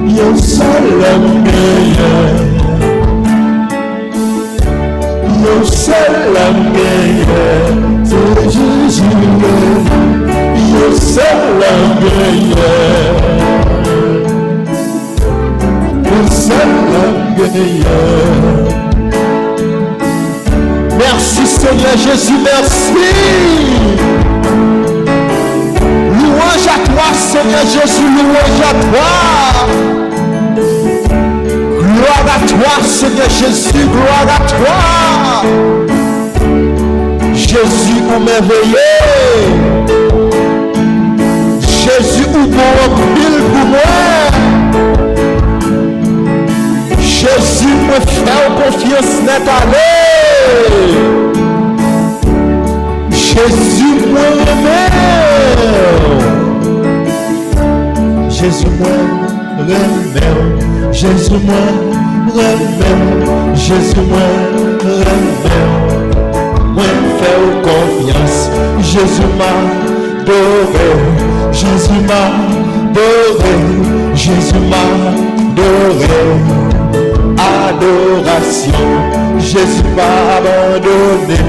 yon seul homme meilleur, yon seul homme meilleur, c'est Jésus, yon seul homme meilleur, yon seul homme meilleur. Merci Seigneur Jésus, merci. Louange à toi, Seigneur Jésus, louange à toi. Gloire à toi, Seigneur Jésus, gloire à toi. Jésus, ou merveilleux. Jésus, ou bon pile pour moi. Jésus, me fait confiance n'est allé. Jésus, moi Jésus, moi remets. Jésus, moi remets. Jésus, moi remets. Moi, fais confiance. Jésus m'a adoré. Jésus m'a adoré. Jésus m'a adoré. Adoration. Jésus pas abandonné.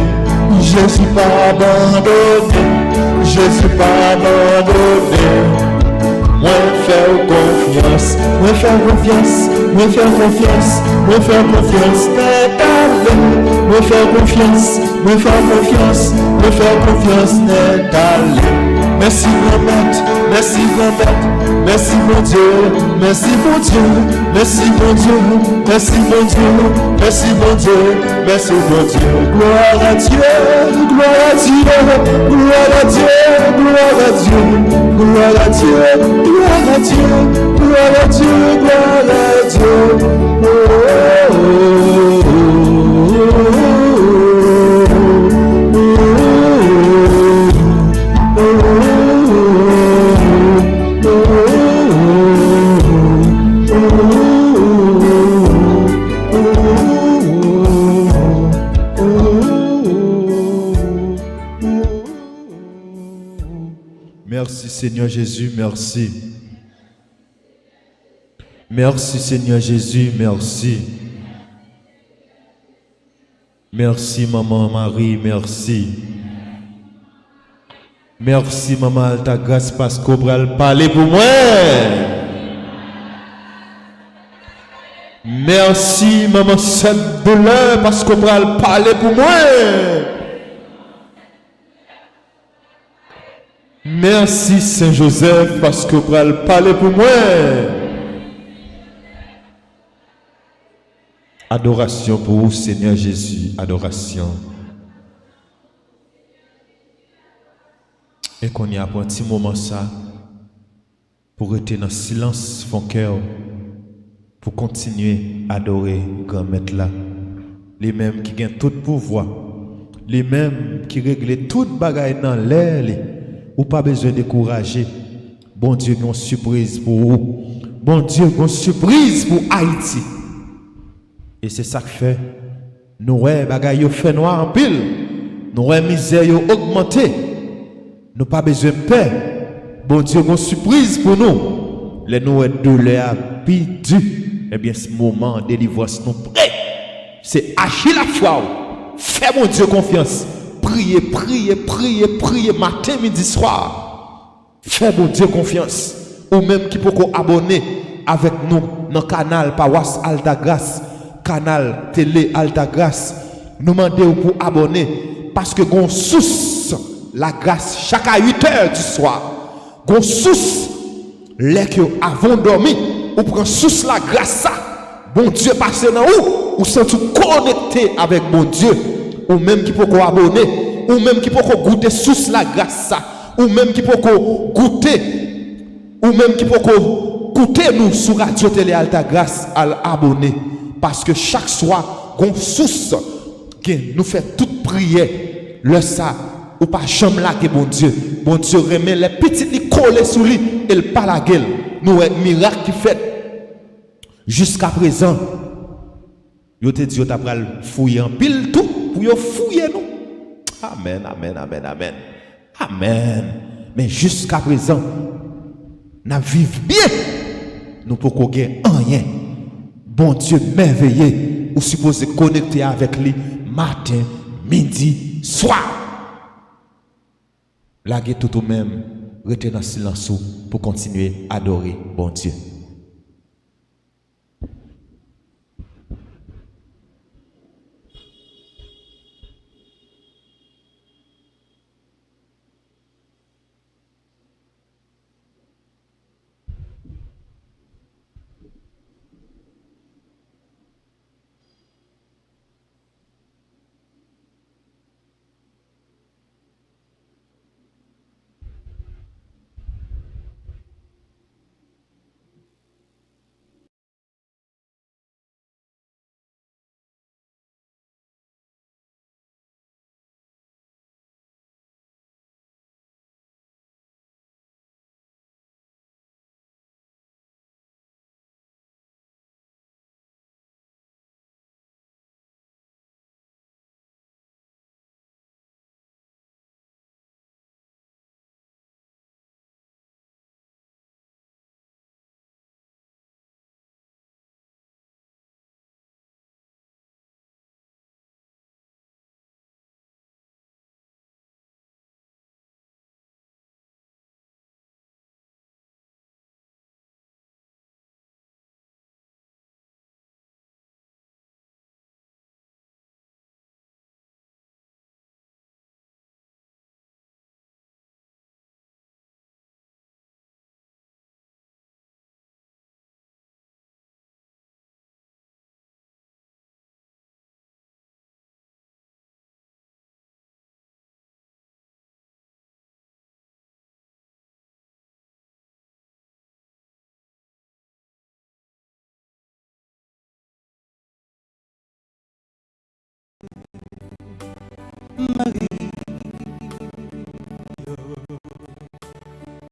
Jésus pas abandonné. Jésus pas abandonné. Moi faire confiance, moi faire confiance, moi faire confiance, moi faire confiance, n'est allé. Moi faire confiance, moi faire confiance, moi faire confiance, n'est allé. Merci grand maître, merci grand maître, merci mon Dieu, merci mon Dieu, merci mon Dieu, merci mon Dieu, merci mon Dieu, merci mon Dieu. Gloire à Dieu, gloire à Dieu, gloire à Dieu, gloire à Dieu, gloire à Dieu, gloire à Dieu, gloire à Dieu, gloire à Dieu. Oh, oh, oh, oh, Merci Seigneur Jésus, merci. Merci Seigneur Jésus, merci. Merci Maman Marie, merci. Merci Maman Alta Grâce parce qu'on va parler pour moi. Merci Maman Sainte Douleur parce qu'on va parler pour moi. Merci Saint Joseph parce qu'on va parler pour moi. Adoration pour vous, Seigneur Jésus, adoration. Et qu'on y a un petit moment ça, pour rester dans le silence, fond cœur, pour continuer à adorer grand maître là. Les mêmes qui gagnent tout pouvoir, les mêmes qui règlent toute bagaille dans l'air, ou pas besoin de décourager. Bon Dieu, une surprise pour vous. Bon Dieu, une surprise pour Haïti. Et c'est ça que fait. Nous ouais bagaille yo fait noir en pile. Nous ouais misère yo augmenté. Nous pas besoin de paix. Bon Dieu, une surprise pour nous. Les nous ouais douleur bidu. Eh bien ce moment de délivrance nous prêt. C'est agir la foi. Fais mon Dieu confiance. Priez, priez, priez, priez matin, midi, soir. Fais mon Dieu confiance. Ou même qui peut abonner avec nous dans le canal Paroisse Alta Grâce. Canal télé Alta Grâce, nous demandons pour abonner parce que gon sous la grâce chaque 8h du soir. Gon sous les que avant dormi ou prend sous la grâce ça. Bon Dieu passe dans où ou sont tout connecté avec bon Dieu ou même qui peut abonner ou même qui peut goûter sous la grâce ça ou même qui peut goûter ou même qui peut goûter nous sur Radio Télé Alta Grâce à abonner. Parce que chaque soir, gon sous nous fait toute prière. Le ça, ou pas chambre là que bon Dieu. Bon Dieu remet les petits qui collent sous lui et le pas la gueule. Nous un miracle qui fait jusqu'à présent. Yo te dit yo t'a pral fouiller en pile tout pour yo fouiller nous. Amen, amen, amen, amen. Amen. Mais jusqu'à présent, nous vivons bien. Nous pouvons gagner rien. Bon Dieu merveilleux, ou supposé connecter avec lui matin, midi, soir. Laguez tout au même, restez dans le silence pour continuer à adorer bon Dieu.